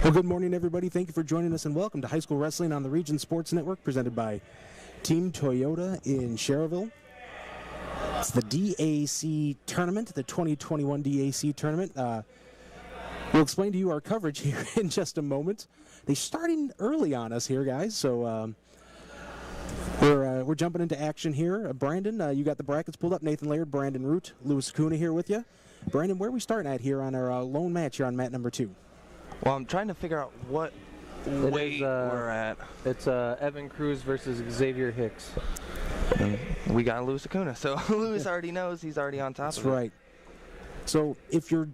Well, good morning, everybody. Thank you for joining us, and welcome to High School Wrestling on the Region Sports Network, presented by Team Toyota in Schererville. It's the DAC tournament, the 2021 DAC tournament. We'll explain to you our coverage here in just a moment. They're starting early on us here, guys, so we're jumping into action here. Brandon, you got the brackets pulled up. Nathan Laird, Brandon Root, Louis Acuna here with you. Brandon, where are we starting at here on our lone match here on mat number 2? Well, I'm trying to figure out what weight we're at. It's Evan Cruz versus Xavier Hicks. And we got Louis Acuna, so Louis already knows. He's already on top of it. That's right. So if you're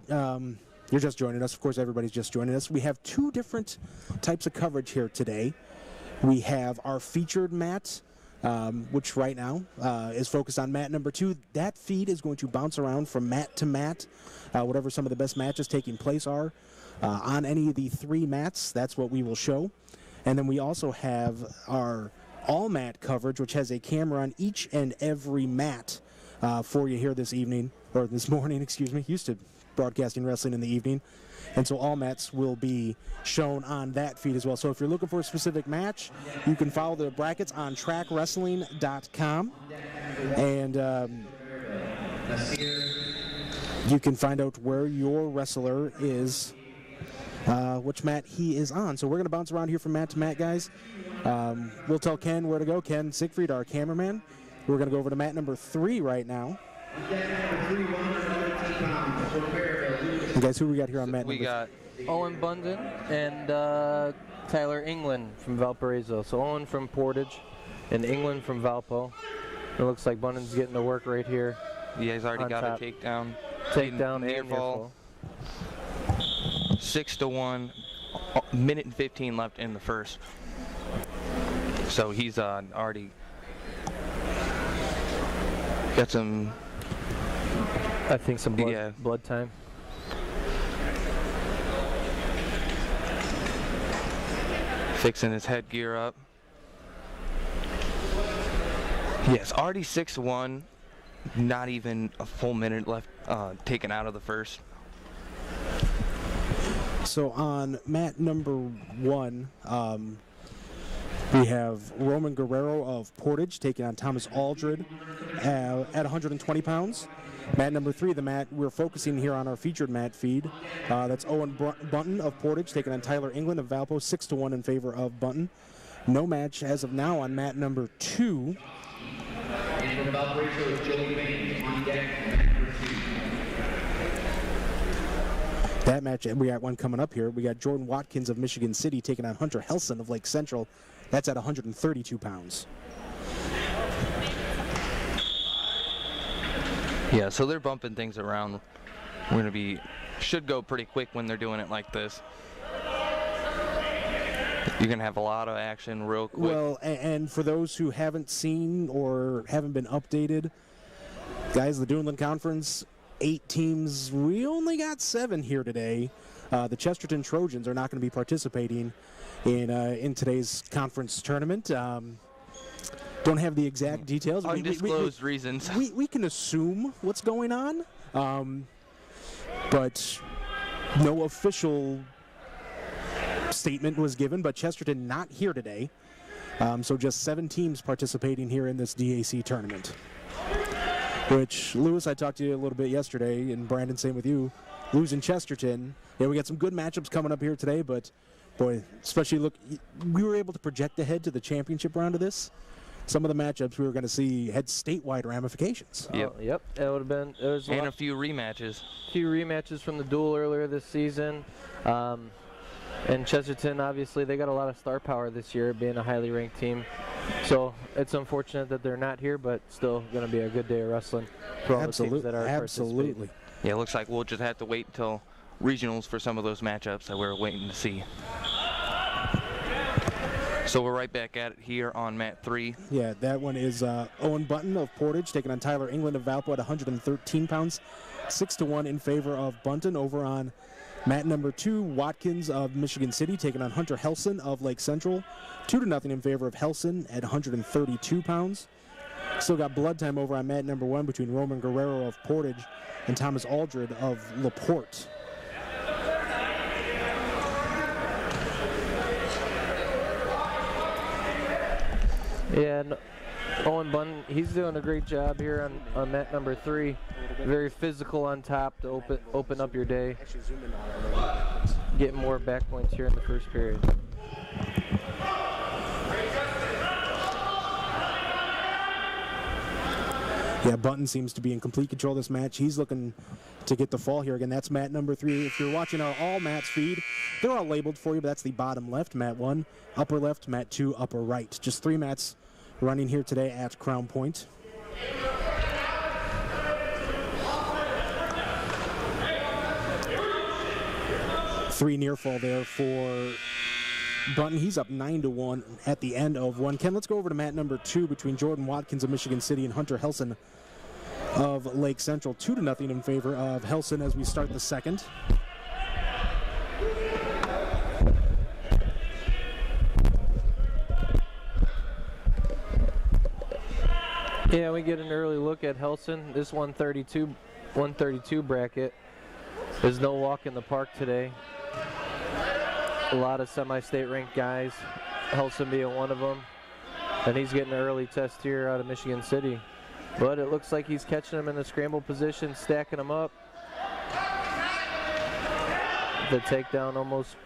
just joining us, of course everybody's just joining us, we have two different types of coverage here today. We have our featured mat, which right now is focused on mat number 2. That feed is going to bounce around from mat to mat, whatever some of the best matches taking place are. On any of the 3 mats, that's what we will show. And then we also have our all-mat coverage, which has a camera on each and every mat for you here this evening, or this morning, excuse me. Used to broadcasting wrestling in the evening. And so all mats will be shown on that feed as well. So if you're looking for a specific match, you can follow the brackets on trackwrestling.com. And you can find out where your wrestler is, which mat he is on. So we're going to bounce around here from mat to mat, guys. We'll tell Ken where to go. Ken Siegfried, our cameraman. We're going to go over to mat number 3 right now. And guys, who we got here on mat number 3? We got Owen Bunden and Tyler England from Valparaiso. So Owen from Portage and England from Valpo. It looks like Bunden's getting to work right here. Yeah, he's already got top. a takedown. Takedown and near fall. 6-1, minute and 15 left in the first. So he's already got some, I think, some blood time. Fixing his headgear up. Yes, already 6-1, not even a full minute left taken out of the first. So on mat number 1, we have Roman Guerrero of Portage taking on Thomas Aldred at 120 pounds. Mat number 3, the mat we're focusing here on our featured mat feed. That's Owen Bunton of Portage taking on Tyler England of Valpo, 6-1 in favor of Bunton. No match as of now on mat number 2. That match, we got one coming up here. We got Jordan Watkins of Michigan City taking on Hunter Helsin of Lake Central. That's at 132 pounds. Yeah, so they're bumping things around. We're going to should go pretty quick when they're doing it like this. You're going to have a lot of action real quick. Well, and for those who haven't seen or haven't been updated, guys, the Duneland Conference, 8 teams. We only got 7 here today. The Chesterton Trojans are not going to be participating in today's conference tournament. Don't have the exact details. Undisclosed reasons. We can assume what's going on, but no official statement was given. But Chesterton not here today, so just 7 teams participating here in this DAC tournament. Which, Lewis, I talked to you a little bit yesterday, and Brandon, same with you. Losing Chesterton. Yeah, we got some good matchups coming up here today, but boy, especially we were able to project ahead to the championship round of this. Some of the matchups we were going to see had statewide ramifications. Yep. It would have been. And a few rematches. Few rematches from the duel earlier this season. And Chesterton, obviously, they got a lot of star power this year, being a highly ranked team. So it's unfortunate that they're not here, but still going to be a good day of wrestling for all the teams that are participating. Yeah, it looks like we'll just have to wait until regionals for some of those matchups that we're waiting to see. So we're right back at it here on mat 3. Yeah, that one is Owen Bunton of Portage taking on Tyler England of Valpo at 113 pounds. 6-1 in favor of Bunton. Over on mat number 2, Watkins of Michigan City taking on Hunter Helsin of Lake Central. 2-0 in favor of Helsin at 132 pounds. Still got blood time over on mat number 1 between Roman Guerrero of Portage and Thomas Aldred of Laporte. Yeah, and Owen Bunn, he's doing a great job here on mat number 3. Very physical on top to open up your day. Get more back points here in the first period. Yeah, Bunton seems to be in complete control of this match. He's looking to get the fall here. Again, that's mat number 3. If you're watching our all mats feed, they're all labeled for you, but that's the bottom left, mat 1, upper left, mat 2, upper right. Just 3 mats running here today at Crown Point. Three near fall there for Bunton. He's up 9-1 at the end of one. Ken, let's go over to mat number 2 between Jordan Watkins of Michigan City and Hunter Helsin of Lake Central. 2-0 in favor of Helsin as we start the second. Yeah, we get an early look at Helsin. This 132 bracket is no walk in the park today. A lot of semi-state ranked guys, Helsin being one of them, and he's getting an early test here out of Michigan City. But it looks like he's catching them in the scramble position, stacking them up. The takedown almost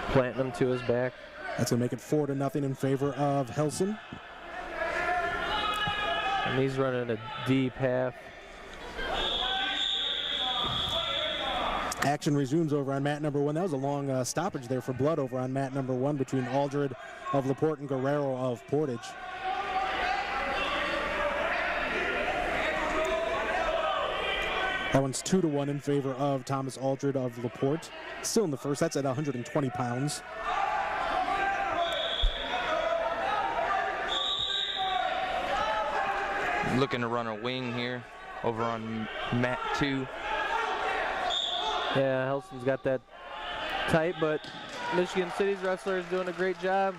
planting him to his back. That's going to make it 4-0 in favor of Helsin. And he's running a deep half. Action resumes over on mat number 1. That was a long stoppage there for blood over on mat number 1 between Aldred of Laporte and Guerrero of Portage. That one's 2-1 in favor of Thomas Aldred of Laporte. Still in the first. That's at 120 pounds. Looking to run a wing here over on mat 2. Yeah, Helsin's got that tight, but Michigan City's wrestler is doing a great job.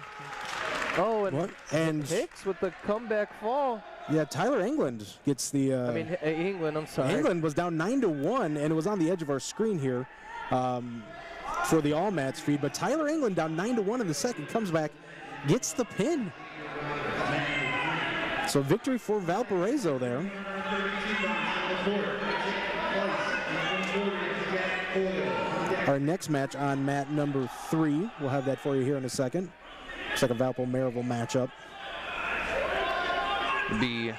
Oh, and Hicks with the comeback fall. Yeah, Tyler England gets the... England, I'm sorry. England was down 9-1, and it was on the edge of our screen here for the all mats feed, but Tyler England down 9-1 in the second, comes back, gets the pin. So victory for Valparaiso there. Our next match on mat number 3, we'll have that for you here in a second. Looks like a Valpo-Maryville matchup. Be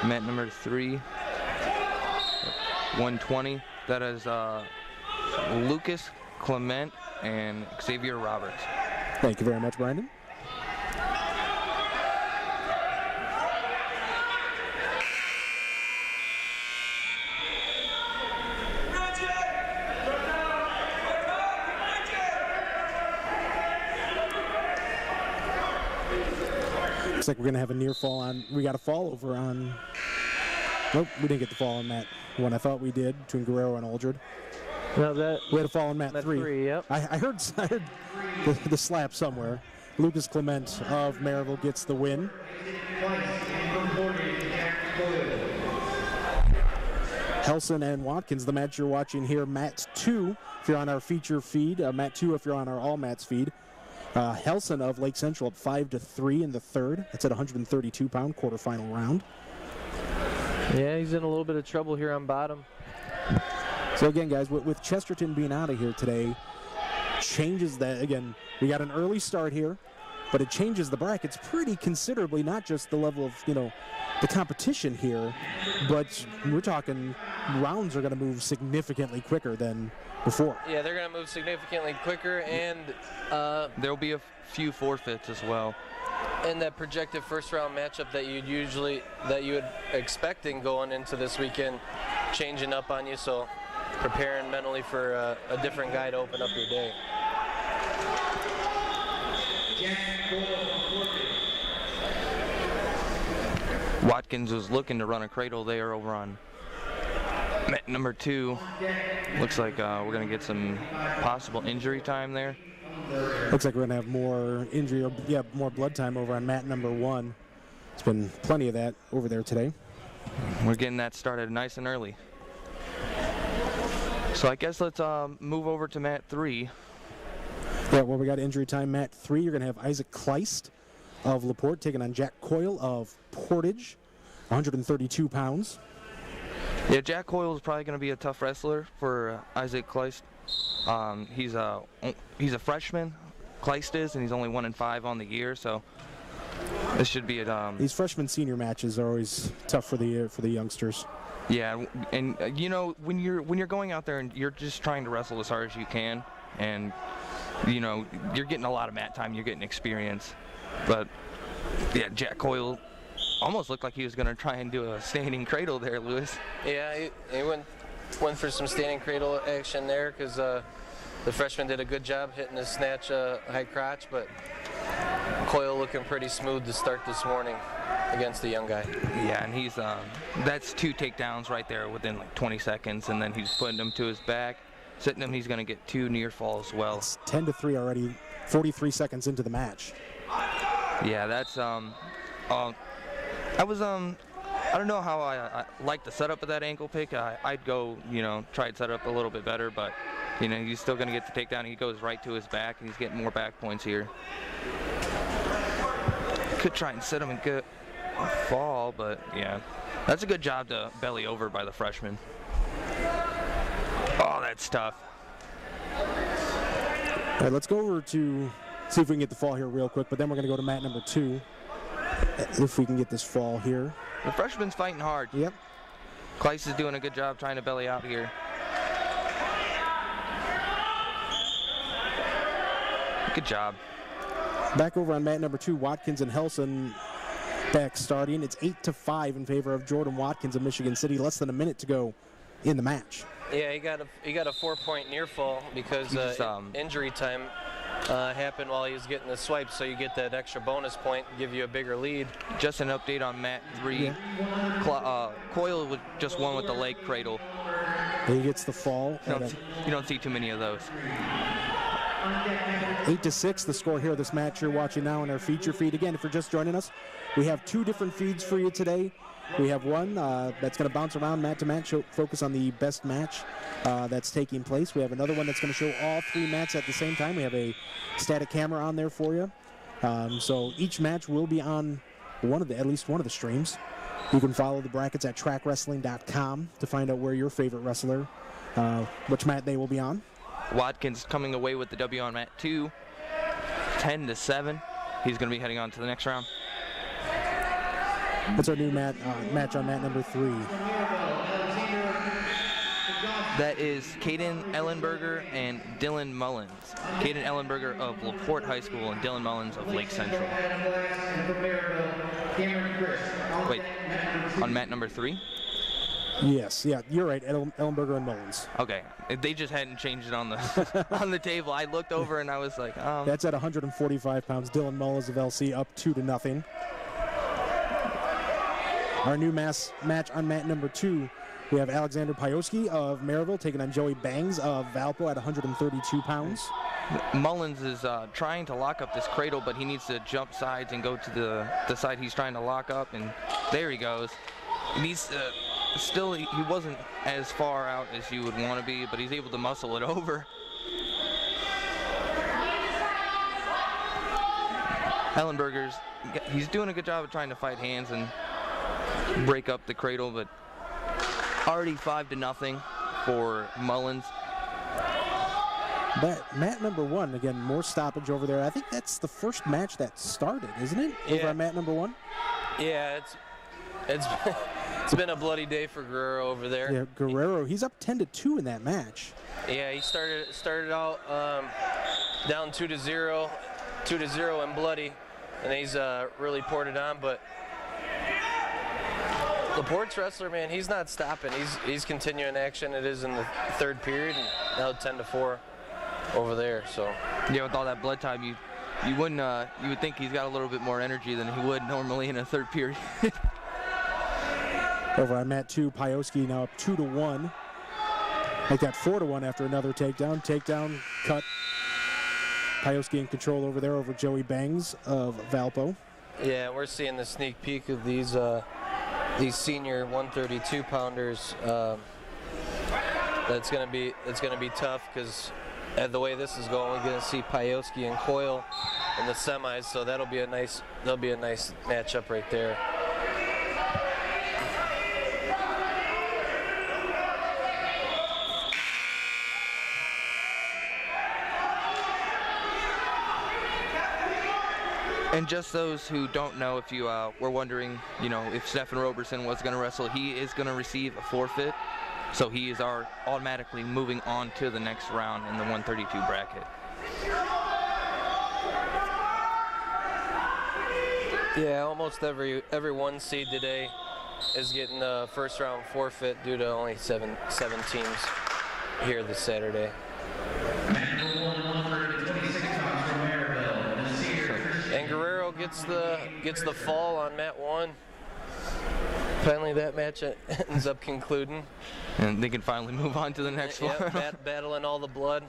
mat number 3, 120. That is Lucas Clement and Xavier Roberts. Thank you very much, Brandon. Looks like we're going to have a near fall on. We got a fall over on. Nope, we didn't get the fall on mat 1. I thought we did between Guerrero and Aldred. No, we had a fall on mat 3. Yep. I heard the slap somewhere. Lucas Clement of Maryville gets the win. Helsin and Watkins, the match you're watching here, mat 2 if you're on our feature feed, mat 2 if you're on our all mats feed. Helsin of Lake Central up 5-3 in the third. That's at 132-pound quarterfinal round. Yeah, he's in a little bit of trouble here on bottom. So again, guys, with Chesterton being out of here today, changes that. Again, we got an early start here, but it changes the brackets pretty considerably. Not just the level of the competition here, but we're talking rounds are going to move significantly quicker than before. Yeah, they're going to move significantly quicker, and there'll be a few forfeits as well. And that projected first round matchup that you would expecting going into this weekend, changing up on you, so preparing mentally for a different guy to open up your day. Watkins was looking to run a cradle there over on mat number 2. Looks like we're going to get some possible injury time there. Looks like we're going to have more injury, or more blood time over on mat number 1. It's been plenty of that over there today. We're getting that started nice and early. So I guess let's move over to mat 3. Yeah, well, we got injury time mat 3. You're going to have Isaac Kleist of Laporte taking on Jack Coyle of Portage, 132 pounds. Yeah, Jack Coyle is probably going to be a tough wrestler for Isaac Kleist. He's a freshman, Kleist is, and he's only 1-5 on the year, so this should be a. These freshman senior matches are always tough for the youngsters. Yeah, and you know, when you're going out there and you're just trying to wrestle as hard as you can, and you know you're getting a lot of mat time, you're getting experience, but yeah, Jack Coyle almost looked like he was going to try and do a standing cradle there, Lewis. Yeah, he went for some standing cradle action there because the freshman did a good job hitting his snatch high crotch, but Coyle looking pretty smooth to start this morning against the young guy. Yeah, and he's that's 2 takedowns right there within like 20 seconds, and then he's putting them to his back, sitting him. He's going to get 2 near falls as well. It's 10-3 already, 43 seconds into the match. Yeah, that's I don't know how I like the setup of that ankle pick. I'd go, you know, try to set up a little bit better, but you know, he's still going to get the takedown. He goes right to his back, and he's getting more back points here. Could try and sit him and get a fall, but yeah, that's a good job to belly over by the freshman. Oh, that's tough. All right, let's go over to see if we can get the fall here real quick, but then we're going to go to mat number 2, if we can get this fall here. The freshman's fighting hard. Yep. Kleist is doing a good job trying to belly out here. Good job. Back over on mat number 2, Watkins and Helsin back starting. It's 8-5 in favor of Jordan Watkins of Michigan City. Less than a minute to go in the match. Yeah, he got a 4-point near fall because injury time happened while he was getting the swipe, so you get that extra bonus point, give you a bigger lead. Just an update on mat 3. Yeah. Coyle just won with the leg cradle. He gets the fall. You don't see too many of those. 8-6, the score here of this match you're watching now in our feature feed. Again, if you're just joining us, we have 2 different feeds for you today. We have one that's going to bounce around mat to mat, focus on the best match that's taking place. We have another one that's going to show all 3 mats at the same time. We have a static camera on there for you. So each match will be on at least one of the streams. You can follow the brackets at trackwrestling.com to find out where your favorite wrestler, which mat they will be on. Watkins coming away with the W on mat 2, 10-7. He's going to be heading on to the next round. That's our new match on mat number 3. That is Kaden Ellenberger and Dylan Mullins. Kaden Ellenberger of Laporte High School and Dylan Mullins of Lake Central. Wait, on mat number 3? Yes, yeah, you're right, Ellenberger and Mullins. Okay, they just hadn't changed it on the on the table. I looked over and I was like, That's at 145 pounds. Dylan Mullins of LC up 2-0. Our new match on mat number 2, we have Alexander Payoski of Maryville taking on Joey Bangs of Valpo at 132 pounds. Mullins is trying to lock up this cradle, but he needs to jump sides and go to the side he's trying to lock up, and there he goes. He needs to, still, he wasn't as far out as you would want to be, but he's able to muscle it over. Ellenberger's, he's doing a good job of trying to fight hands and break up the cradle, but already 5-0 for Mullins. But mat number 1, again, more stoppage over there. I think that's the first match that started, isn't it? Yeah. Over on mat number 1? Yeah, it's been a bloody day for Guerrero over there. Yeah, Guerrero, he's up 10-2 in that match. Yeah, he started out down 2-0 and bloody, and he's really poured it on, but Laporte's wrestler, man, he's not stopping. He's continuing action. It is in the 3rd period, and now 10-4 over there. So yeah, with all that blood time, you would think he's got a little bit more energy than he would normally in a 3rd period. Over on mat 2, Payoski now up 2-1. Make that 4-1 after another takedown. Takedown, cut. Payoski in control over there over Joey Bangs of Valpo. Yeah, we're seeing the sneak peek of these senior 132-pounders. It's gonna be tough because the way this is going, we're gonna see Payoski and Coyle in the semis, so that'll be a nice matchup right there. And just those who don't know, if you were wondering, if Stefan Roberson was going to wrestle, he is going to receive a forfeit. So he is automatically moving on to the next round in the 132 bracket. Yeah, almost every one seed today is getting a first round forfeit due to only seven teams here this Saturday. And Guerrero gets the fall on mat 1. Finally, that match ends up concluding. And they can finally move on to the next one. Battling all the blood.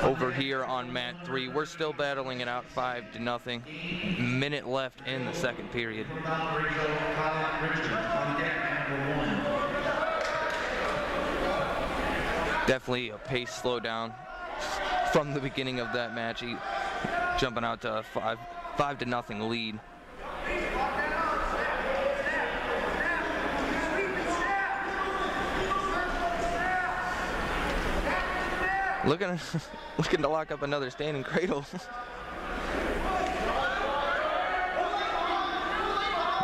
Over here on mat 3, we're still battling it out 5-0. Minute left in the second period. Definitely a pace slowdown from the beginning of that match. Jumping out to a 5-0 lead. Looking to lock up another standing cradle.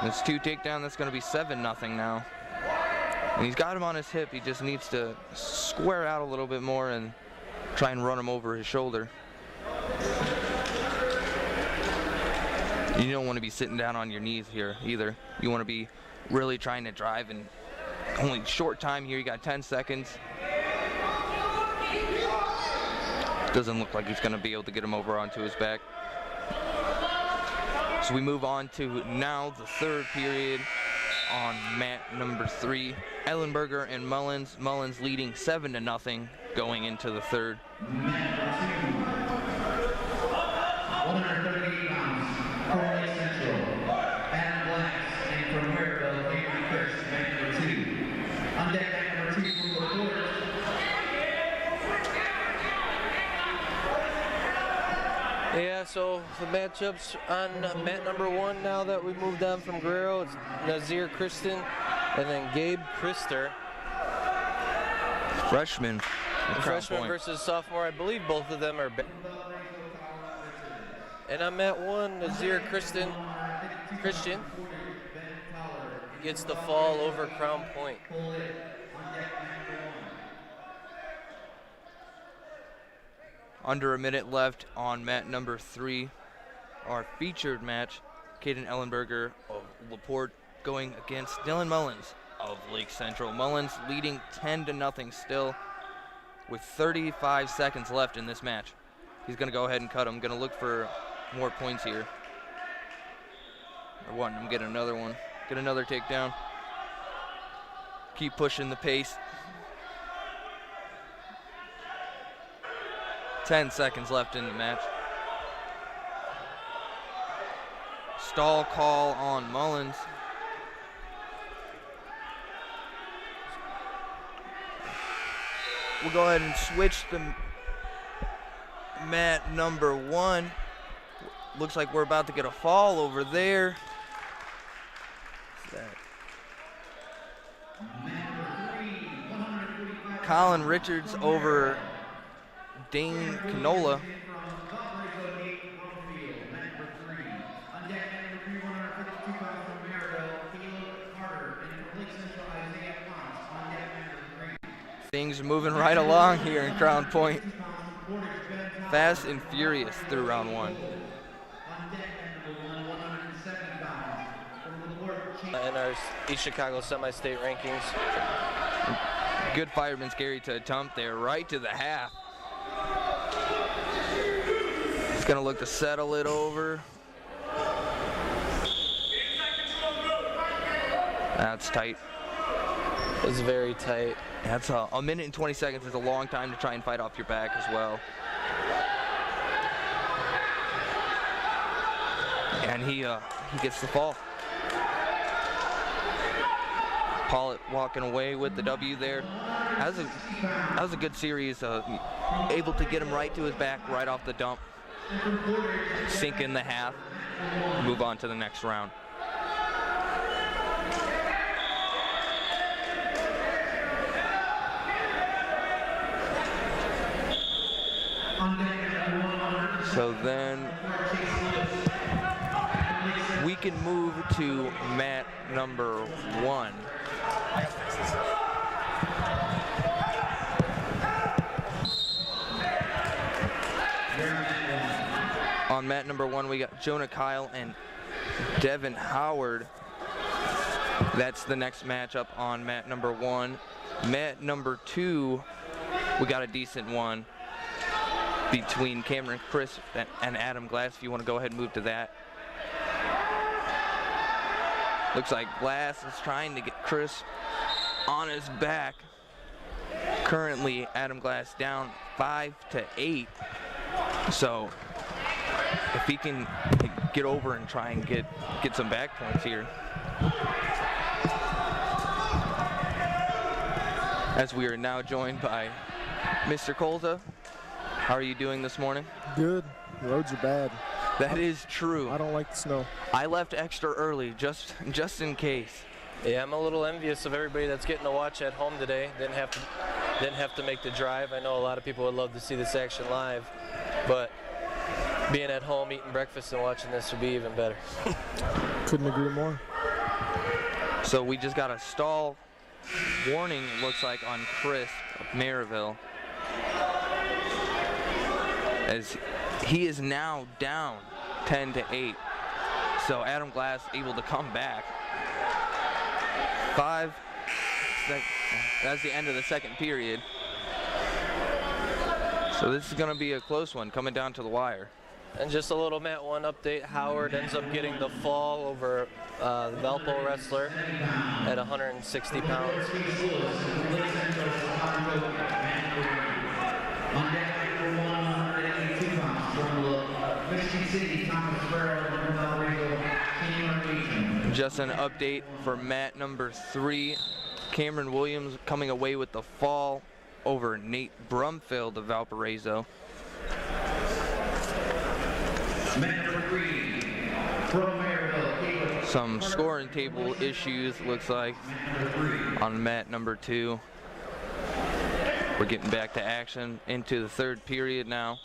It's 2 takedown. That's going to be 7-0 now. And he's got him on his hip. He just needs to square out a little bit more and try and run him over his shoulder. You don't want to be sitting down on your knees here either. You want to be really trying to drive, and only short time here. You got 10 seconds. Doesn't look like he's going to be able to get him over onto his back. So we move on to now the third period on mat number 3. Ellenberger and Mullins. Mullins leading 7-0 going into the third. 138 pounds, Coyle Central, Adam Blacks, and from Maryville, Avery Chris, mat number 2. On deck, mat number 2 from Laporte. Yeah, so the matchups on mat number 1 now that we moved on from Guerrero, it's Nazir Kristen and then Gabe Krister. Freshman. Freshman versus sophomore. I believe both of them are. And on mat 1, Nazir Christian gets the fall over Crown Point. Under a minute left on mat number 3. Our featured match, Kaden Ellenberger of Laporte going against Dylan Mullins of Lake Central. Mullins leading 10-0 still with 35 seconds left in this match. He's going to go ahead and cut him. Going to look for more points here. Or one, I'm getting another one. Get another takedown. Keep pushing the pace. 10 seconds left in the match. Stall call on Mullins. We'll go ahead and switch to mat number 1. Looks like we're about to get a fall over there. Colin Richards over Dane Canola. Things are moving right along here in Crown Point. Fast and furious through round 1. In our East Chicago semi-state rankings. Good fireman's carry to attempt there, right to the half. He's gonna look to settle it over. That's tight. It's very tight. That's a minute and 20 seconds is a long time to try and fight off your back as well. And he gets the fall. Pollitt walking away with the W there. That was a good series. Able to get him right to his back right off the dump. Sink in the half. Move on to the next round. So then we can move to mat number 1. On mat number 1, we got Jonah Kyle and Devin Howard. That's the next matchup on mat number 1. Mat number 2, we got a decent one between Cameron Crisp and Adam Glass, if you want to go ahead and move to that. Looks like Glass is trying to get Crisp on his back. Currently, Adam Glass down 5-8. So if he can get over and try and get some back points here. As we are now joined by Mr. Colza. How are you doing this morning? Good. The roads are bad. That is true. I don't like the snow. I left extra early just in case. Yeah, I'm a little envious of everybody that's getting to watch at home today. Didn't have to make the drive. I know a lot of people would love to see this action live, but being at home, eating breakfast and watching this would be even better. Couldn't agree more. So we just got a stall warning, it looks like, on Crisp of Maryville, as he is now down 10-8. So Adam Glass able to come back. That's the end of the second period. So this is going to be a close one, coming down to the wire. And just a little mat 1 update. Howard ends up getting the fall over the Valpo wrestler at 160 pounds. Just an update for mat number 3. Cameron Williams coming away with the fall over Nate Brumfield of Valparaiso. Some scoring table issues, looks like, on mat number 2. We're getting back to action into the third period now.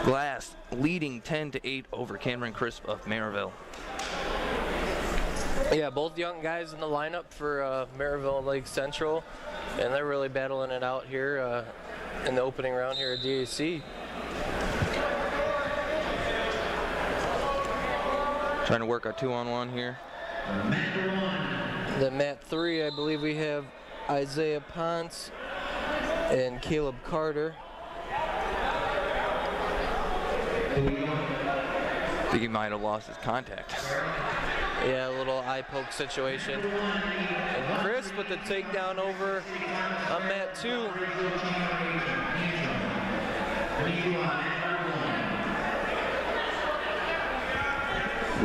Glass leading 10-8 over Cameron Crisp of Maryville. Yeah, both young guys in the lineup for Maryville and Lake Central, and they're really battling it out here in the opening round here at DAC. Trying to work a 2-on-1 here. The mat 3, I believe we have Isaiah Ponce and Caleb Carter. I think he might have lost his contact. Yeah, a little eye poke situation. And Chris with the takedown over on mat 2.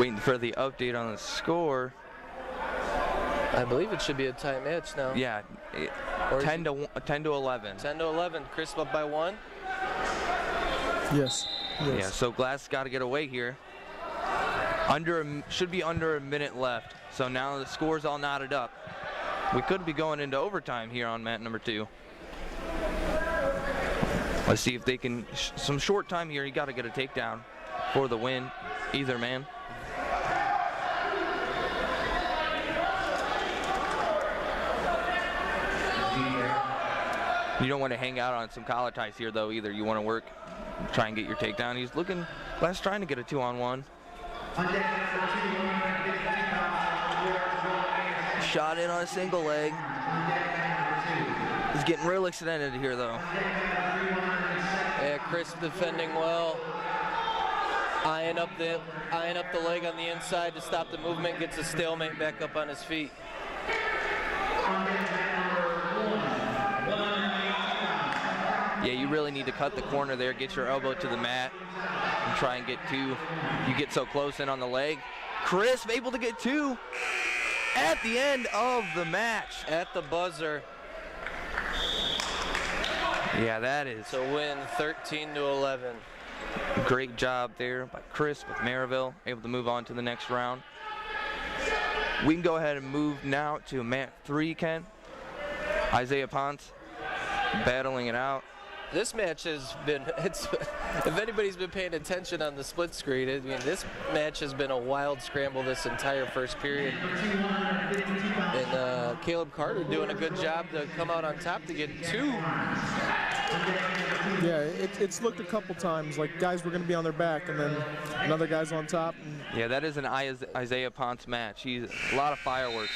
Waiting for the update on the score. I believe it should be a tie match now. Yeah, 10 to 11. 10 to 11. Chris up by 1. Yes. Yeah, so Glass got to get away here. Should be under a minute left. So now the score's all knotted up. We could be going into overtime here on mat number 2. Let's see if they can, some short time here, you got to get a takedown for the win, either man. You don't want to hang out on some collar ties here though either. You want to work, try and get your takedown. He's looking, Glass trying to get a 2-on-1. Shot in on a single leg. He's getting real extended here though. Yeah, Chris defending well. Eyeing up the leg on the inside to stop the movement, gets a stalemate back up on his feet. Yeah, you really need to cut the corner there, get your elbow to the mat, and try and get 2. You get so close in on the leg. Crisp able to get 2. at the end of the match. At the buzzer. Yeah, that is To win 13-11. great job there by Chris with Maryville, able to move on to the next round. We can go ahead and move now to mat 3, Ken. Isaiah Ponce battling it out. This match has been, if anybody's been paying attention on the split screen, I mean, this match has been a wild scramble this entire first period. And Caleb Carter doing a good job to come out on top to get 2. Yeah, it's looked a couple times like guys were going to be on their back, and then another guy's on top. Yeah, that is an Isaiah Ponce match. He's a lot of fireworks.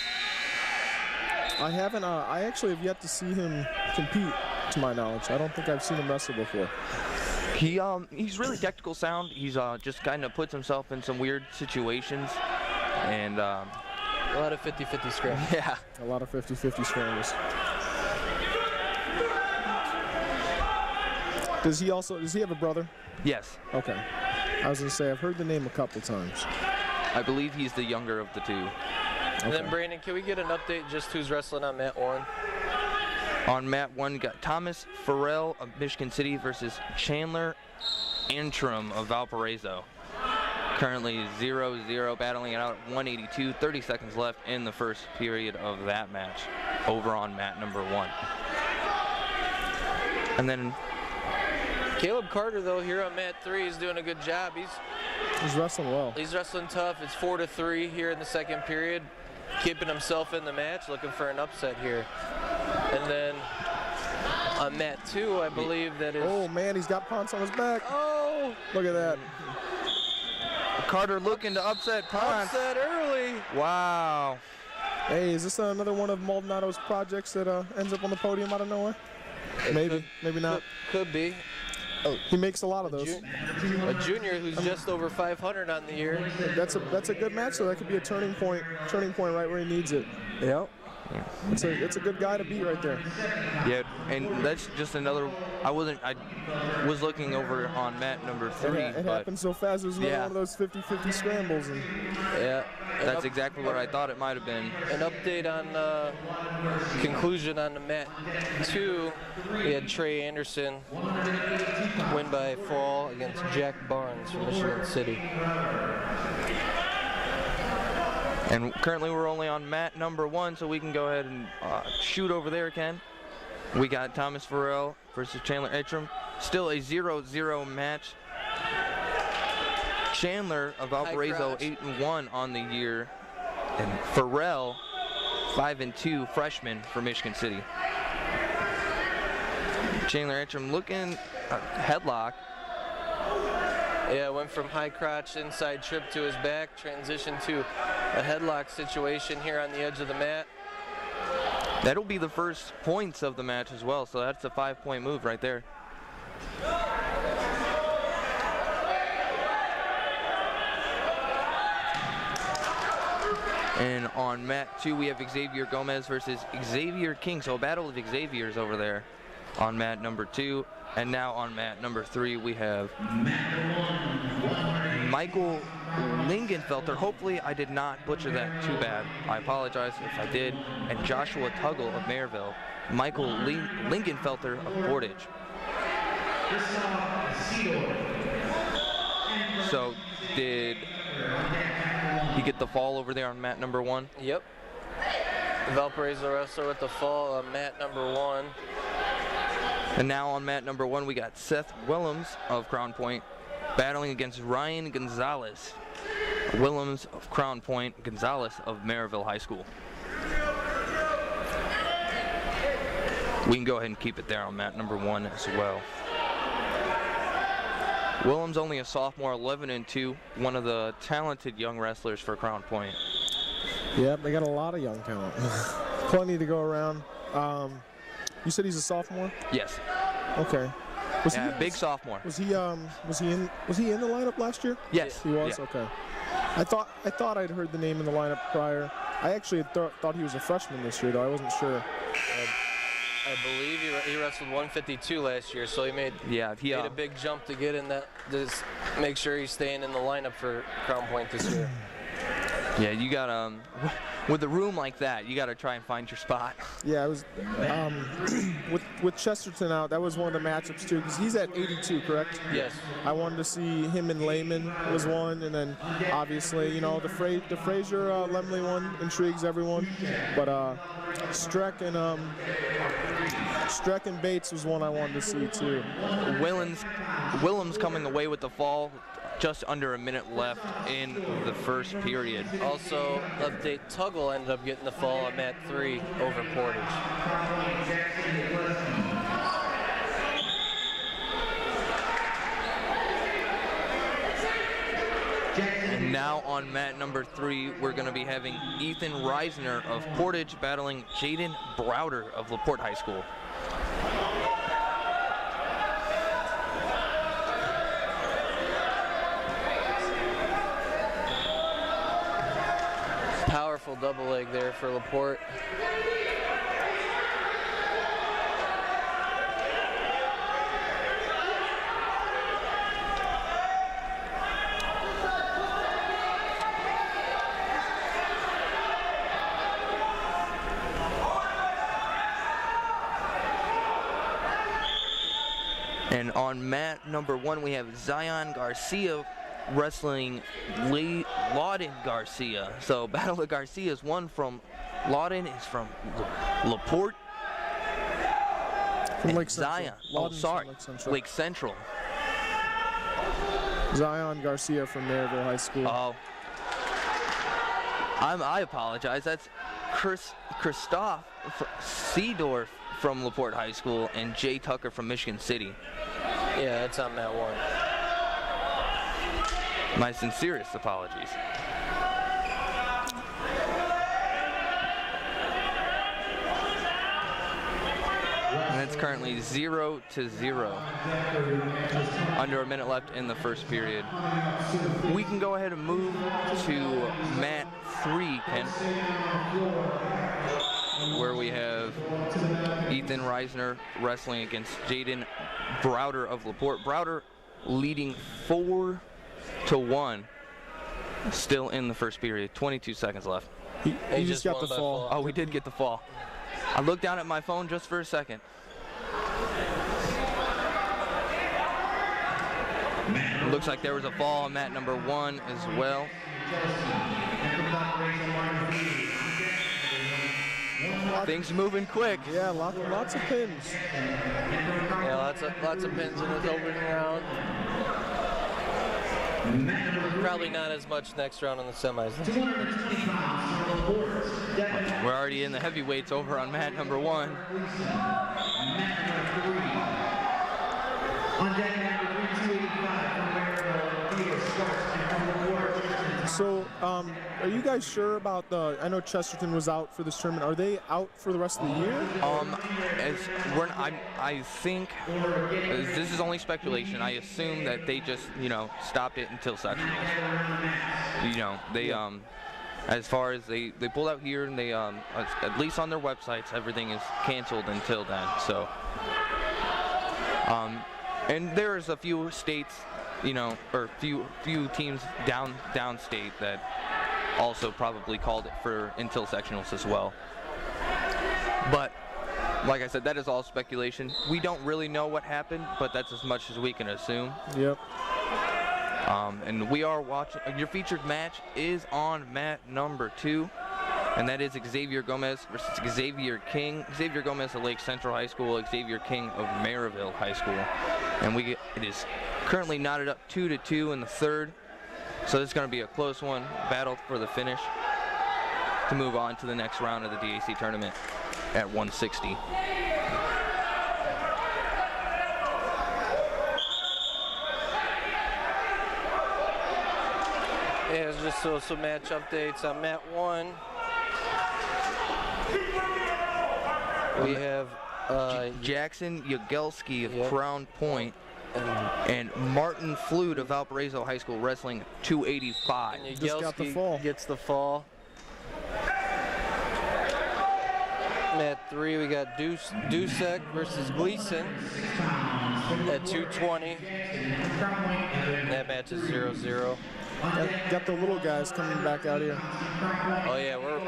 I haven't. I actually have yet to see him compete, to my knowledge. I don't think I've seen him wrestle before. He's really technical sound. He's just kind of puts himself in some weird situations, and a lot of 50-50 scrambles. Yeah, a lot of 50-50 scrambles. Does he have a brother? Yes. Okay. I was gonna say I've heard the name a couple times. I believe he's the younger of the 2. And then Brandon, can we get an update just who's wrestling on mat 1? On mat 1, you got Thomas Farrell of Michigan City versus Chandler Atrium of Valparaiso. Currently 0-0, battling it out at 182, 30 seconds left in the first period of that match over on mat number 1. And then Caleb Carter, though, here on mat 3 is doing a good job. He's wrestling well. He's wrestling tough. It's 4-3 here in the second period. Keeping himself in the match, looking for an upset here. And then on mat 2, I believe that is... Oh, man, he's got Ponce on his back. Oh! Look at that. Carter looking to upset Ponce. Upset early. Wow. Hey, is this another one of Maldonado's projects that ends up on the podium out of nowhere? Maybe, maybe not. Could be. Oh, he makes a lot of those. A junior who's just over 500 on the year. That's a good match, so that could be a turning point right where he needs it. Yep. It's a good guy to beat right there. Yeah, and that's just another. I was looking over on mat number 3. It happened so fast. It was another one of those 50-50 scrambles. And yeah, that's exactly what I thought it might have been. An update on conclusion on the mat 2. We had Trey Anderson win by fall against Jack Barnes from Michigan City. And currently we're only on mat number 1, so we can go ahead and shoot over there, Ken. We got Thomas Farrell versus Chandler Atrium. Still a 0-0 match. Chandler of Valparaiso 8-1 on the year, and Farrell 5-2 freshman for Michigan City. Chandler Atrium looking headlock. Yeah, went from high crotch inside trip to his back, transition to a headlock situation here on the edge of the mat. That'll be the first points of the match as well, so that's a 5-point move right there. And on mat 2, we have Xavier Gomez versus Xavier King. So a battle of Xaviers over there on mat number 2. And now on mat number 3, we have Michael Lingenfelter. Hopefully I did not butcher that too bad. I apologize if I did. And Joshua Tuggle of Maryville. Michael Lingenfelter of Portage. So did he get the fall over there on mat number 1? Yep. Valparaiso wrestler with the fall on mat number 1. And now on mat number 1, we got Seth Willems of Crown Point battling against Ryan Gonzalez. Willems of Crown Point, Gonzalez of Maryville High School. We can go ahead and keep it there on mat number 1 as well. Willems only a sophomore, 11-2, one of the talented young wrestlers for Crown Point. Yep, they got a lot of young talent. Plenty to go around. You said he's a sophomore? Yes. Okay. Big sophomore. Was he in the lineup last year? Yes. He was? Yeah. Okay. I thought I'd heard the name in the lineup prior. I actually thought he was a freshman this year, though. I wasn't sure. I believe he wrestled 152 last year, so he made a big jump to get in that, to make sure he's staying in the lineup for Crown Point this year. Yeah, you got with a room like that, you got to try and find your spot. Yeah, it was with Chesterton out. That was one of the matchups too, because he's at 82, correct? Yes. I wanted to see him and Lehman was one, and then obviously, you know, the Frazier Lemley one intrigues everyone, but Streck and Bates was one I wanted to see too. Willems coming away with the fall. Just under a minute left in the first period. Also, update, Tuggle ended up getting the fall at Mat 3 over Portage. And now on mat number 3, we're going to be having Ethan Reisner of Portage battling Jaden Browder of Laporte High School. Powerful double leg there for Laporte. And on mat number 1, we have Zion Garcia wrestling Lawden Garcia. So Battle of Garcia is one from Lawden, is from Laporte. From Lake Zion. Central. Oh, sorry. Lake Central. Zion Garcia from Maryville High School. Oh. I apologize. That's Christoph Theodore from Laporte High School and Jay Tucker from Michigan City. Yeah, that's on mat 1. My sincerest apologies. And it's currently 0-0. Under a minute left in the first period. We can go ahead and move to mat 3, Ken, where we have Ethan Reisner wrestling against Jaden Browder of Laporte. Browder leading 4-1, still in the first period. 22 seconds left. He just got the fall. Oh, we did get the fall. I looked down at my phone just for a second. Looks like there was a fall on mat number 1 as well. Things moving quick. Yeah, lots of pins. Yeah, lots of pins in this opening round. Probably not as much next round on the semis. We're already in the heavyweights over on mat number 1. On deck number 3285 from Maryville, Theodore starts, and from Laporte, So, are you guys sure about the? I know Chesterton was out for this tournament. Are they out for the rest of the year? I think this is only speculation. I assume that they just, stopped it until sectionals. They as far as they pulled out here, and they at least on their websites, everything is canceled until then. So, and there's a few states, or few teams downstate that also probably called it for until sectionals as well. But like I said, that is all speculation. We don't really know what happened, but that's as much as we can assume. Yep. And we are watching. Your featured match is on mat number 2, and that is Xavier Gomez versus Xavier King. Xavier Gomez of Lake Central High School, Xavier King of Maryville High School. And it is currently knotted up 2-2 in the third. So this is going to be a close one, battle for the finish to move on to the next round of the DAC tournament at 160. Yeah, it's just some match updates on mat 1. We have Jackson Yagelski of Crown Point and Martin Flute of Valparaiso High School wrestling 285. And Just got the fall. Gets the fall. Mat 3, we got Dusek versus Gleeson at 220. And that match is 0-0. Got the little guys coming back out here. Oh yeah, we're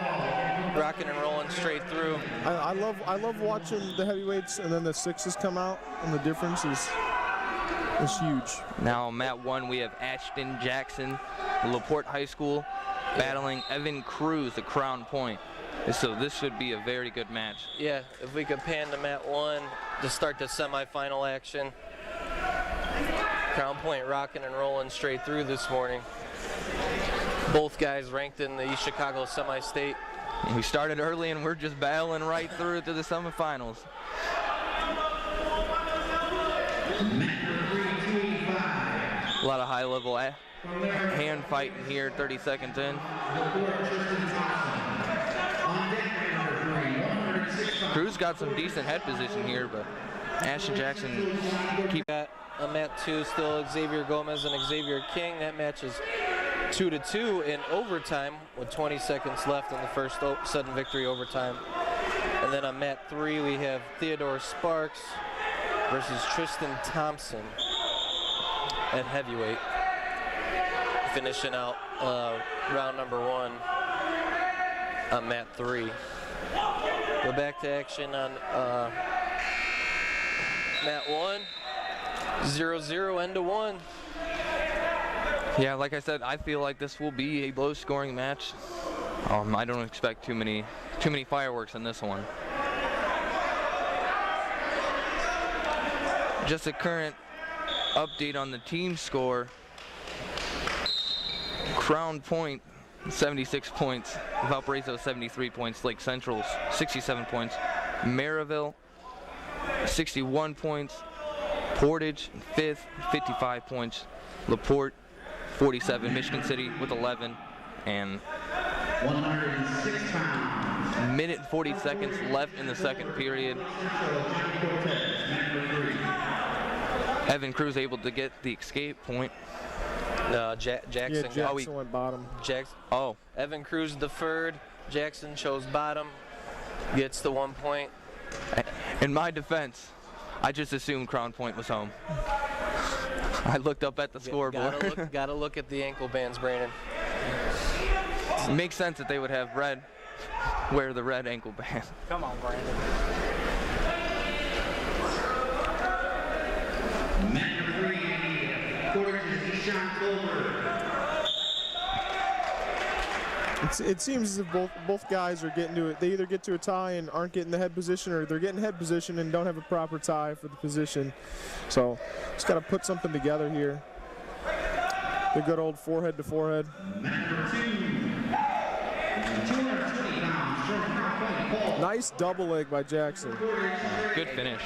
rocking and rolling straight through. I love watching the heavyweights and then the 6s come out, and the difference is huge. Now mat 1, we have Ashton Jackson, Laporte High School, battling Evan Cruz, the Crown Point. So this should be a very good match. Yeah, if we could pan to mat 1 to start the semifinal action. Crown Point rocking and rolling straight through this morning. Both guys ranked in the East Chicago semi-state. We started early and we're just battling right through to the semifinals. A lot of high-level hand fighting here, 30 seconds in. Cruz got some decent head position here, but Ashton Jackson keep got a mat 2 still, Xavier Gomez and Xavier King. That match is 2-2 in overtime with 20 seconds left in the first sudden victory overtime. And then on mat 3 we have Theodore Sparks versus Tristan Thompson at heavyweight, finishing out round number 1 on mat 3. Go back to action on mat 1, 0-0, end to 1. Yeah, like I said, I feel like this will be a low-scoring match. I don't expect too many fireworks in this one. Just a current update on the team score. Crown Point, 76 points. Valparaiso, 73 points. Lake Central, 67 points. Maryville, 61 points. Portage, 5th, 55 points. Laporte, 47. Michigan City with 11. And 106 pounds. minute and 40 seconds left in the second period. Evan Cruz able to get the escape point. No, Jackson. Yeah, Jackson went bottom. Evan Cruz deferred. Jackson chose bottom. Gets the 1 point. In my defense, I just assumed Crown Point was home. I looked up at the scoreboard. Gotta look at the ankle bands, Brandon. It makes sense that they would have red, wear the red ankle band. Come on, Brandon. It seems as if both guys are getting to it. They either get to a tie and aren't getting the head position, or they're getting head position and don't have a proper tie for the position. So just got to put something together here. The good old forehead to forehead. Nice double leg by Jackson. Good finish.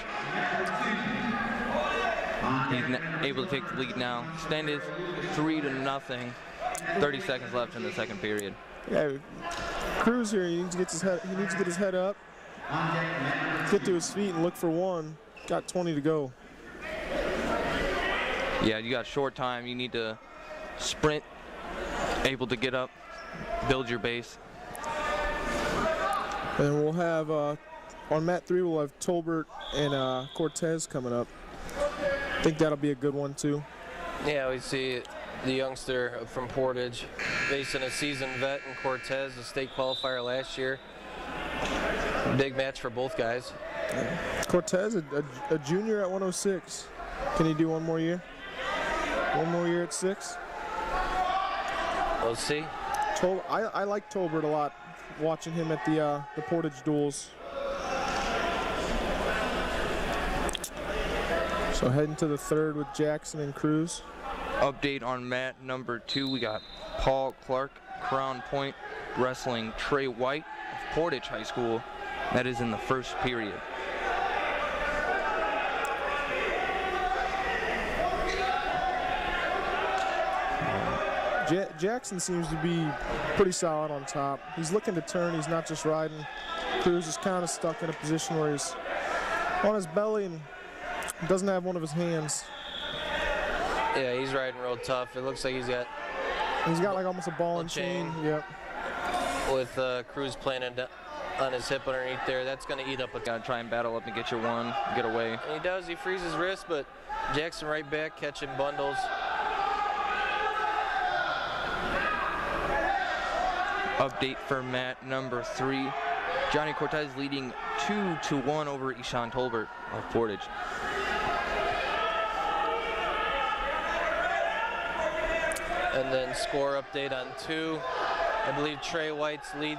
He's able to take the lead now. Stand is 3-0. 30 seconds left in the second period. Yeah, Cruz here, he needs to get his head up, get to his feet and look for one. Got 20 to go. Yeah, you got short time. You need to sprint, able to get up, build your base. And we'll have, on mat 3, we'll have Tolbert and Cortez coming up. I think that'll be a good one too. Yeah, we see the youngster from Portage facing a seasoned vet in Cortez, a state qualifier last year. Big match for both guys. Cortez, a junior at 106. Can he do one more year? One more year at 6? We'll see. I like Tolbert a lot, watching him at the Portage duels. So heading to the third with Jackson and Cruz. Update on mat number 2, we got Paul Clark, Crown Point, wrestling Trey White of Portage High School. That is in the first period. Jackson seems to be pretty solid on top. He's looking to turn, he's not just riding. Cruz is kind of stuck in a position where he's on his belly and doesn't have one of his hands. Yeah, he's riding real tough. It looks like he's got like almost a ball and chain. Yep. With Cruz playing on his hip underneath there, that's going to eat up. Gotta try and battle up and get your one, get away. And he does. He frees his wrist, but Jackson right back catching bundles. update for mat number 3. Johnny Cortez leading 2-1 over Ishan Tolbert of Portage. And then score update on 2. I believe Trey White's leading.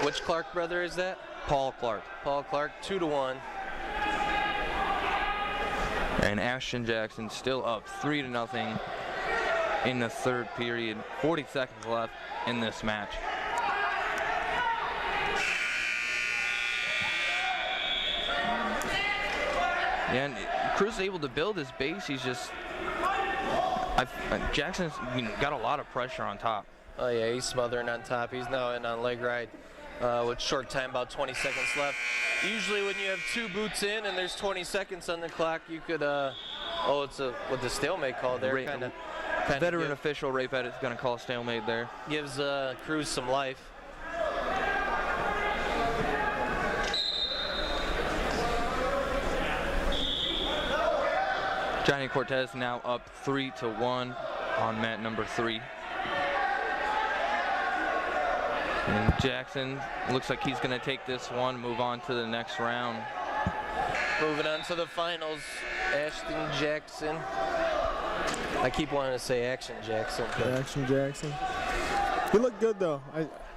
Which Clark brother is that? Paul Clark. Paul Clark, 2-1. And Ashton Jackson still up 3-0 in the 3rd period. 40 seconds left in this match. And Cruz is able to build his base. He's just, Jackson's got a lot of pressure on top. Oh yeah, he's smothering on top. He's now in on leg ride with short time, about 20 seconds left. Usually when you have 2 boots in and there's 20 seconds on the clock, you could, it's what the stalemate called there. Kind of veteran official Ray Pettit's going to call a stalemate there. Gives Cruz some life. Johnny Cortez now up 3-1 on mat number 3. And Jackson looks like he's going to take this one, move on to the next round. Moving on to the finals, Ashton Jackson. I keep wanting to say Action Jackson. Action Jackson. He looked good though.